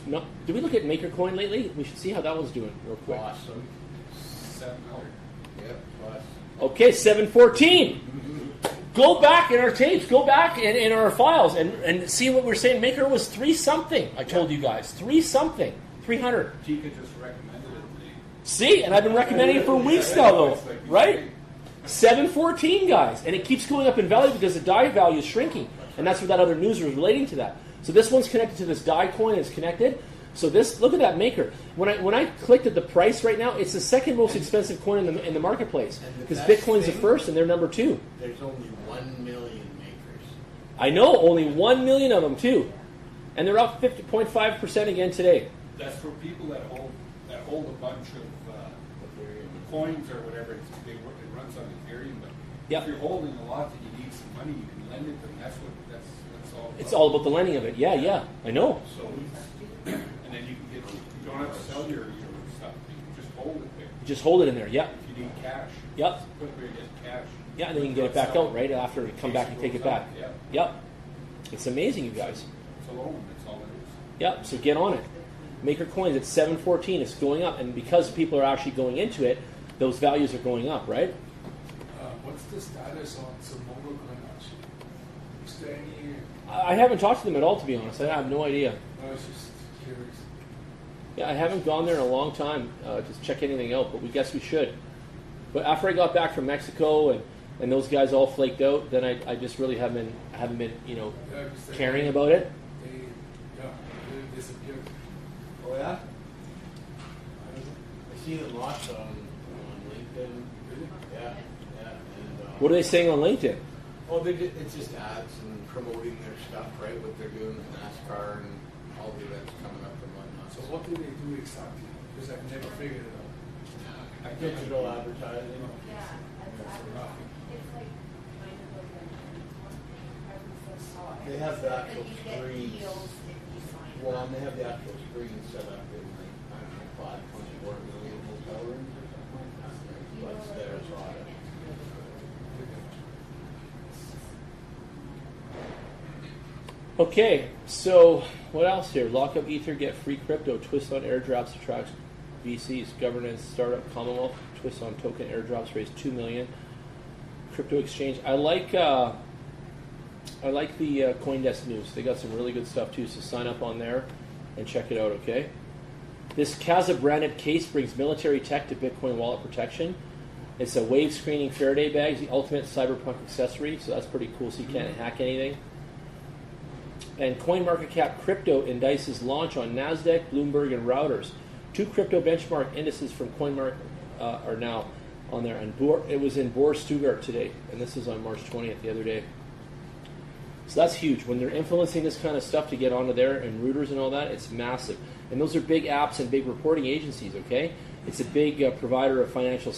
Speaker 1: No, did we look at MakerCoin lately? We should see how that one's doing real quick.
Speaker 2: Awesome. 700. Yep, plus.
Speaker 1: Okay, 714. Go back in our tapes. Go back in our files and see what we're saying. Maker was 3-something. I told you guys. 3-something. 300.
Speaker 5: Tika just recommended it to me.
Speaker 1: See? And I've been recommending it for weeks now, though. Right? 714, guys. And it keeps going up in value because the DAI value is shrinking. And that's what that other news was relating to that. So this one's connected to this DAI coin. It's connected. So this, look at that Maker. When I clicked at the price right now, it's the second most expensive coin in the marketplace. Because Bitcoin's the first and they're number 2.
Speaker 2: There's only 1 million makers.
Speaker 1: I know, only 1 million of them too. And they're up 50.5% again today.
Speaker 5: That's for people that hold a bunch of coins or whatever. It runs on Ethereum, but
Speaker 1: Yep.
Speaker 5: if you're holding a lot that you need some money, you can lend it to them. That's all. About.
Speaker 1: It's all about the lending of it. Yeah, I know.
Speaker 5: So, and then you don't have to sell your stuff. You can just hold it there.
Speaker 1: Just hold it in there. Yep.
Speaker 5: If you need cash,
Speaker 1: Yep.
Speaker 5: put it where you get cash.
Speaker 1: Yeah, and then you can get it back out right after you come back and take it back.
Speaker 5: Yeah.
Speaker 1: Yep. It's amazing, you guys.
Speaker 5: It's a loan. That's all it is.
Speaker 1: Yep. So get on it. Maker coins at 714. It's going up, and because people are actually going into it, those values are going up, right?
Speaker 4: What's the status on some mobile coin actually? Is there any?
Speaker 1: I haven't talked to them at all, to be honest. I have no idea.
Speaker 4: I was just curious.
Speaker 1: Yeah, I haven't gone there in a long time to check anything out, but we guess we should. But after I got back from Mexico and those guys all flaked out, then I just really haven't been
Speaker 4: Yeah, 'cause
Speaker 1: caring about it.
Speaker 4: They disappeared.
Speaker 2: Oh yeah? I see them lots on LinkedIn.
Speaker 4: Really?
Speaker 2: Yeah. And,
Speaker 1: What are they saying on LinkedIn?
Speaker 2: it's just ads and promoting their stuff, right? What they're doing with NASCAR and all the events coming up and whatnot.
Speaker 4: So what do they do exactly? Because I've never figured it out.
Speaker 2: Digital advertising.
Speaker 6: Yeah,
Speaker 4: That's enough.
Speaker 6: it's like kind of like a
Speaker 2: They have the actual
Speaker 6: you get
Speaker 2: screens.
Speaker 6: deals if you sign
Speaker 2: Well,
Speaker 6: up.
Speaker 2: and they have the actual screen set up in like, I don't know, 5.4 million hotel rooms or something like that. But it's theirs on it.
Speaker 1: Okay, so what else here? Lock up Ether, get free crypto. Twist on airdrops attracts VCs. Governance startup Commonwealth. Twist on token airdrops raised $2 million. Crypto exchange. I like the CoinDesk news. They got some really good stuff too. So sign up on there and check it out. Okay. This Casa branded case brings military tech to Bitcoin wallet protection. It's a wave screening Faraday bag, the ultimate cyberpunk accessory, so that's pretty cool, so you can't hack anything. And CoinMarketCap Crypto indices launch on NASDAQ, Bloomberg, and Routers. 2 crypto benchmark indices from CoinMarket are now on there. And it was in Bohr Stuttgart today, and this is on March 20th, the other day. So that's huge. When they're influencing this kind of stuff to get onto there and routers and all that, it's massive. And those are big apps and big reporting agencies, okay? It's a big provider of financial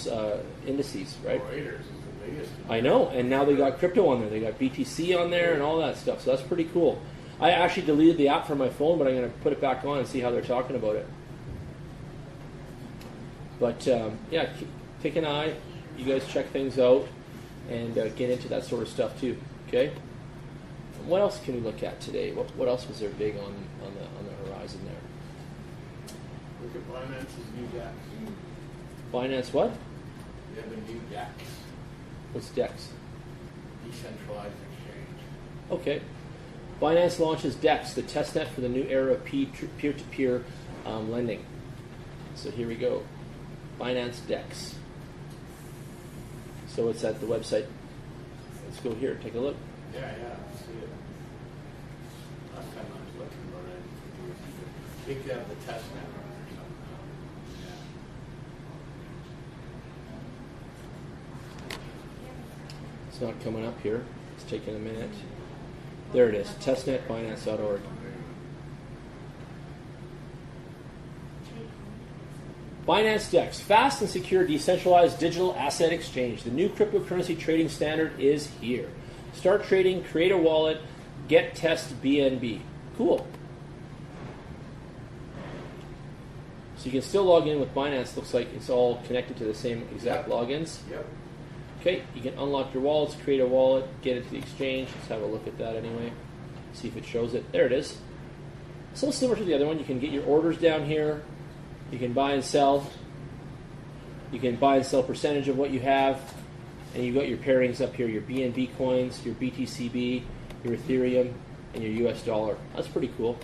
Speaker 1: indices, right?
Speaker 2: Reuters is the biggest.
Speaker 1: I know, and now they got crypto on there. They got BTC on there and all that stuff, so that's pretty cool. I actually deleted the app from my phone, but I'm going to put it back on and see how they're talking about it. But, yeah, take an eye. You guys check things out and get into that sort of stuff too, okay? What else can we look at today? What else was there big on the horizon there?
Speaker 2: Look at Binance's new DEX.
Speaker 1: Binance what?
Speaker 2: They have a new DEX,
Speaker 1: What's DEX?
Speaker 2: decentralized exchange.
Speaker 1: Okay. Binance launches DEX, the testnet for the new era of peer-to-peer lending. So here we go. Binance DEX. So it's at the website. Let's go here. Take a look.
Speaker 2: Yeah, I see it. Last time I was looking about it, I think they have the test network or something. Yeah.
Speaker 1: It's not coming up here. It's taking a minute. There it is. Testnetbinance.org. Binance DEX, fast and secure decentralized digital asset exchange. The new cryptocurrency trading standard is here. Start trading, create a wallet, get test BNB. Cool. So you can still log in with Binance. Looks like it's all connected to the same exact logins.
Speaker 2: Yep.
Speaker 1: Okay, you can unlock your wallets, create a wallet, get it to the exchange. Let's have a look at that anyway. See if it shows it. There it is. So similar to the other one, you can get your orders down here. You can buy and sell. You can buy and sell percentage of what you have. And you've got your pairings up here, your BNB coins, your BTCB, your Ethereum, and your US dollar. That's pretty cool.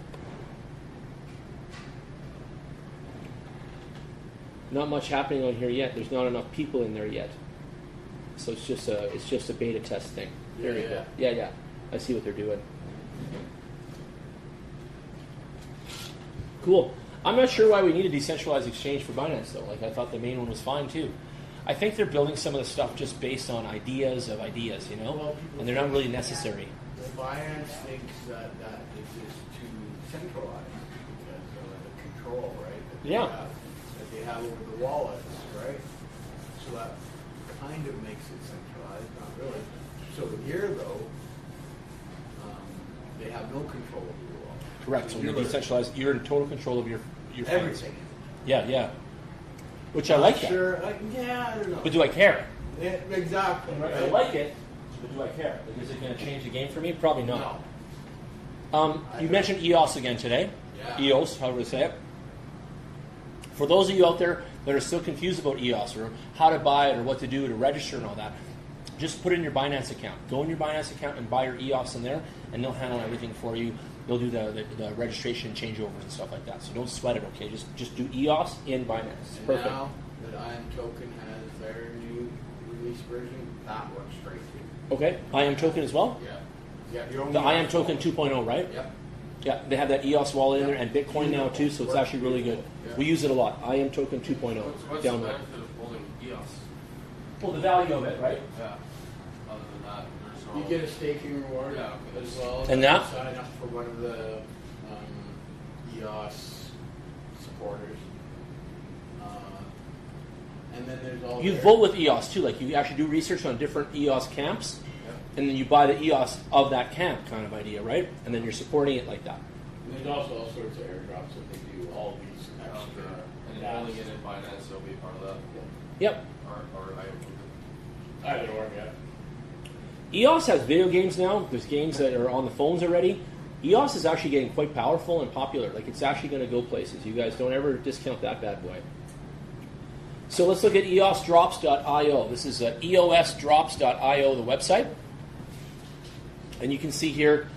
Speaker 1: Not much happening on here yet. There's not enough people in there yet. So it's just a beta test thing. There you go. Yeah. I see what they're doing. Cool. I'm not sure why we need a decentralized exchange for Binance, though. Like, I thought the main one was fine, too. I think they're building some of the stuff just based on ideas, you know?
Speaker 2: Well,
Speaker 1: and they're not really necessary.
Speaker 2: Well, Binance thinks that it's just too centralized because of the control, right? That they have over the wallets, right? So that kind of makes it centralized, not really. So here, though, they have no control over the wallet.
Speaker 1: Correct. So when you're decentralized, you're in total control of your funds.
Speaker 2: Everything.
Speaker 1: Yeah. Which I like that.
Speaker 2: Sure. I don't know.
Speaker 1: But do I care?
Speaker 2: Yeah, exactly. Right?
Speaker 1: I like it, but do I care? Like, is it going to change the game for me? Probably not.
Speaker 2: No.
Speaker 1: You mentioned EOS again today.
Speaker 2: Yeah.
Speaker 1: EOS, however to say it. For those of you out there that are still confused about EOS or how to buy it or what to do to register and all that, just put it in your Binance account. Go in your Binance account and buy your EOS in there, and they'll handle everything for you. They'll do the registration changeovers and stuff like that. So don't sweat it, okay? Just do EOS in Binance. It's
Speaker 2: And
Speaker 1: perfect.
Speaker 2: now that IM Token has their new release version, that works great too.
Speaker 1: Okay, IM Token as well?
Speaker 2: Yeah, your own
Speaker 1: The IM
Speaker 2: EOS
Speaker 1: Token
Speaker 2: wallet.
Speaker 1: 2.0, right?
Speaker 2: Yep.
Speaker 1: Yeah, they have that EOS wallet in there and Bitcoin now too, so it's actually really good.
Speaker 2: Yeah.
Speaker 1: We use it a lot. IM Token 2.0.
Speaker 7: What's the
Speaker 1: Download.
Speaker 7: benefit of holding EOS?
Speaker 1: Well, the value of it, right?
Speaker 7: Yeah. Other than that, there's no.
Speaker 2: You get a staking reward
Speaker 7: Yeah, okay.
Speaker 2: as well.
Speaker 1: And that?
Speaker 2: You sign up for one of the EOS supporters. And then there's all
Speaker 1: You
Speaker 2: their-
Speaker 1: vote with EOS too. Like you actually do research on different EOS camps,
Speaker 2: Yep.
Speaker 1: and then you buy the EOS of that camp kind of idea, right? And then you're supporting it like that.
Speaker 2: And there's also all sorts of airdrops that they do, all these extra.
Speaker 7: And holding it in Binance, it'll be part of that.
Speaker 1: Yep.
Speaker 7: Or
Speaker 2: Either or, yeah.
Speaker 1: EOS has video games now. There's games that are on the phones already. EOS is actually getting quite powerful and popular. Like it's actually going to go places. You guys don't ever discount that bad boy. So let's look at eosdrops.io. This is eosdrops.io, the website. And you can see here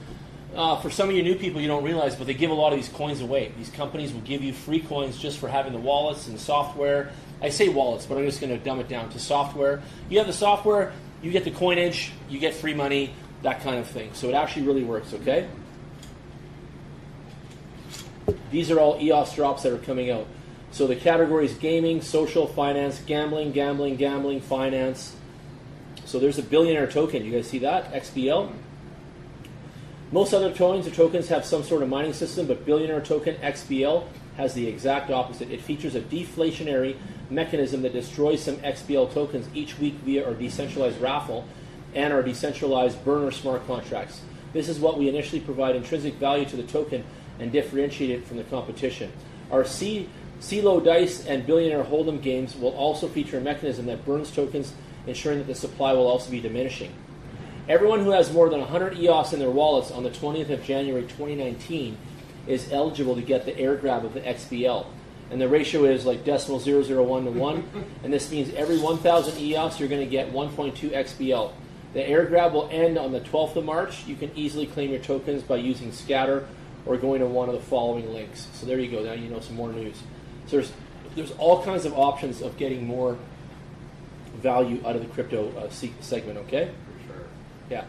Speaker 1: For some of you new people, you don't realize, but they give a lot of these coins away. These companies will give you free coins just for having the wallets and software. I say wallets, but I'm just going to dumb it down to software. You have the software, you get the coinage, you get free money, that kind of thing. So it actually really works, okay? These are all EOS drops that are coming out. So the categories: gaming, social, finance, gambling, finance. So there's a billionaire token. You guys see that? XBL. Most other coins or tokens have some sort of mining system, but billionaire token XBL has the exact opposite. It features a deflationary mechanism that destroys some XBL tokens each week via our decentralized raffle and our decentralized burner smart contracts. This is what we initially provide intrinsic value to the token and differentiate it from the competition. Our CeeLo Dice and Billionaire Hold'em games will also feature a mechanism that burns tokens, ensuring that the supply will also be diminishing. Everyone who has more than 100 EOS in their wallets on the 20th of January 2019 is eligible to get the air grab of the XBL. And the ratio is like decimal 0.001 to 1. And this means every 1,000 EOS you're going to get 1.2 XBL. The air grab will end on the 12th of March. You can easily claim your tokens by using Scatter or going to one of the following links. So there you go. Now you know some more news. So there's all kinds of options of getting more value out of the crypto segment, okay?
Speaker 2: For sure.
Speaker 1: Yeah.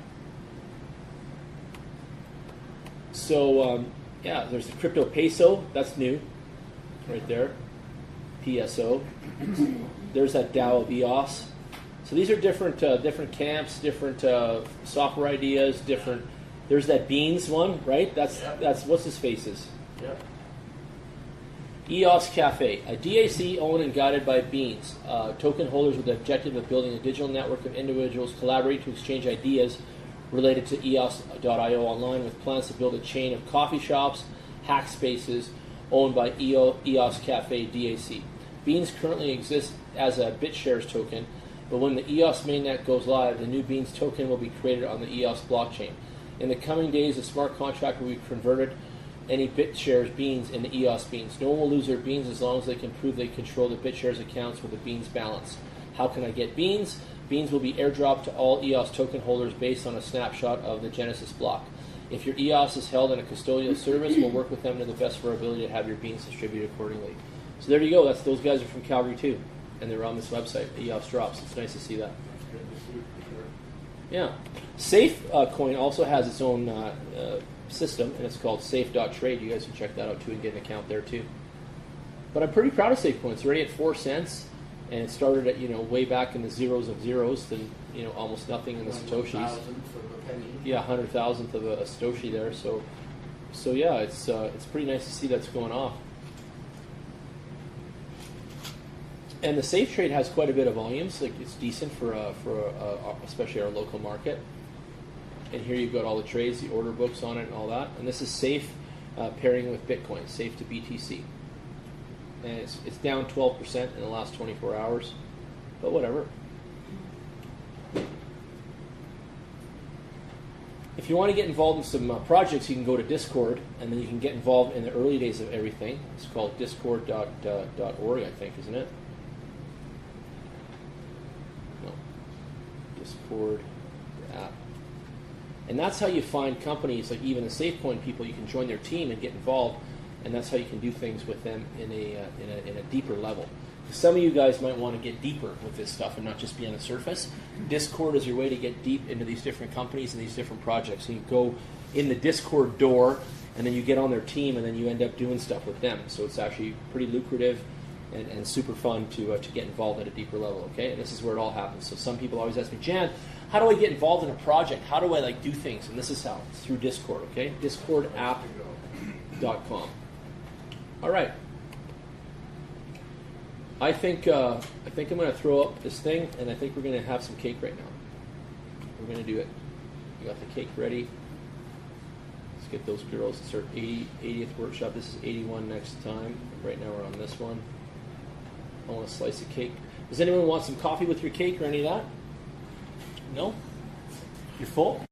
Speaker 1: So, yeah, there's the crypto peso. That's new. Right there. PSO. There's that DAO of EOS. So these are different camps, different software ideas, different. There's that Beans one, right? That's what's his faces.
Speaker 2: Yep.
Speaker 1: EOS Cafe, a DAC owned and guided by Beans, token holders with the objective of building a digital network of individuals collaborate to exchange ideas related to EOS.io online, with plans to build a chain of coffee shops, hack spaces owned by EOS Cafe DAC. Beans currently exists as a BitShares token, but when the EOS mainnet goes live, the new Beans token will be created on the EOS blockchain. In the coming days, the smart contract will be converted any BitShares Beans into EOS Beans. No one will lose their Beans as long as they can prove they control the BitShares accounts with a Beans balance. How can I get Beans? Beans will be airdropped to all EOS token holders based on a snapshot of the Genesis block. If your EOS is held in a custodial service, we'll work with them to the best of our ability to have your Beans distributed accordingly. So there you go. Those guys are from Calgary too, and they're on this website, EOS Drops. It's nice to see that.
Speaker 2: That's good to see, for sure.
Speaker 1: Yeah. Safe coin also has its own system, and it's called safe.trade. You guys can check that out too and get an account there too. But I'm pretty proud of SafeCoin. It's already at 4 cents, and it started at way back in the zeros of zeros to almost nothing in the satoshis.
Speaker 2: 1,000th of a penny.
Speaker 1: Yeah, 100,000th of a satoshi there. So yeah, it's pretty nice to see that's going off. And the Safe Trade has quite a bit of volumes. Like, it's decent for especially our local market. And here you've got all the trades, the order books on it, and all that. And this is Safe pairing with Bitcoin, Safe to BTC. And it's down 12% in the last 24 hours, but whatever. If you want to get involved in some projects, you can go to Discord, and then you can get involved in the early days of everything. It's called discord.org, I think, isn't it? No. Discord app. And that's how you find companies, like even the SafeCoin people. You can join their team and get involved, and that's how you can do things with them in a deeper level. Some of you guys might want to get deeper with this stuff and not just be on the surface. Discord is your way to get deep into these different companies and these different projects. So you go in the Discord door, and then you get on their team, and then you end up doing stuff with them. So it's actually pretty lucrative and super fun to get involved at a deeper level. Okay, and this is where it all happens. So some people always ask me, Jan, how do I get involved in a project? How do I do things? And this is how. It's through Discord. Okay, discordapp.com. All right. I think I'm going to throw up this thing, and I think we're going to have some cake right now. We're going to do it. We got the cake ready. Let's get those girls. It's our 80th workshop. This is 81 next time. Right now we're on this one. I want a slice of cake. Does anyone want some coffee with your cake or any of that? No? You're full?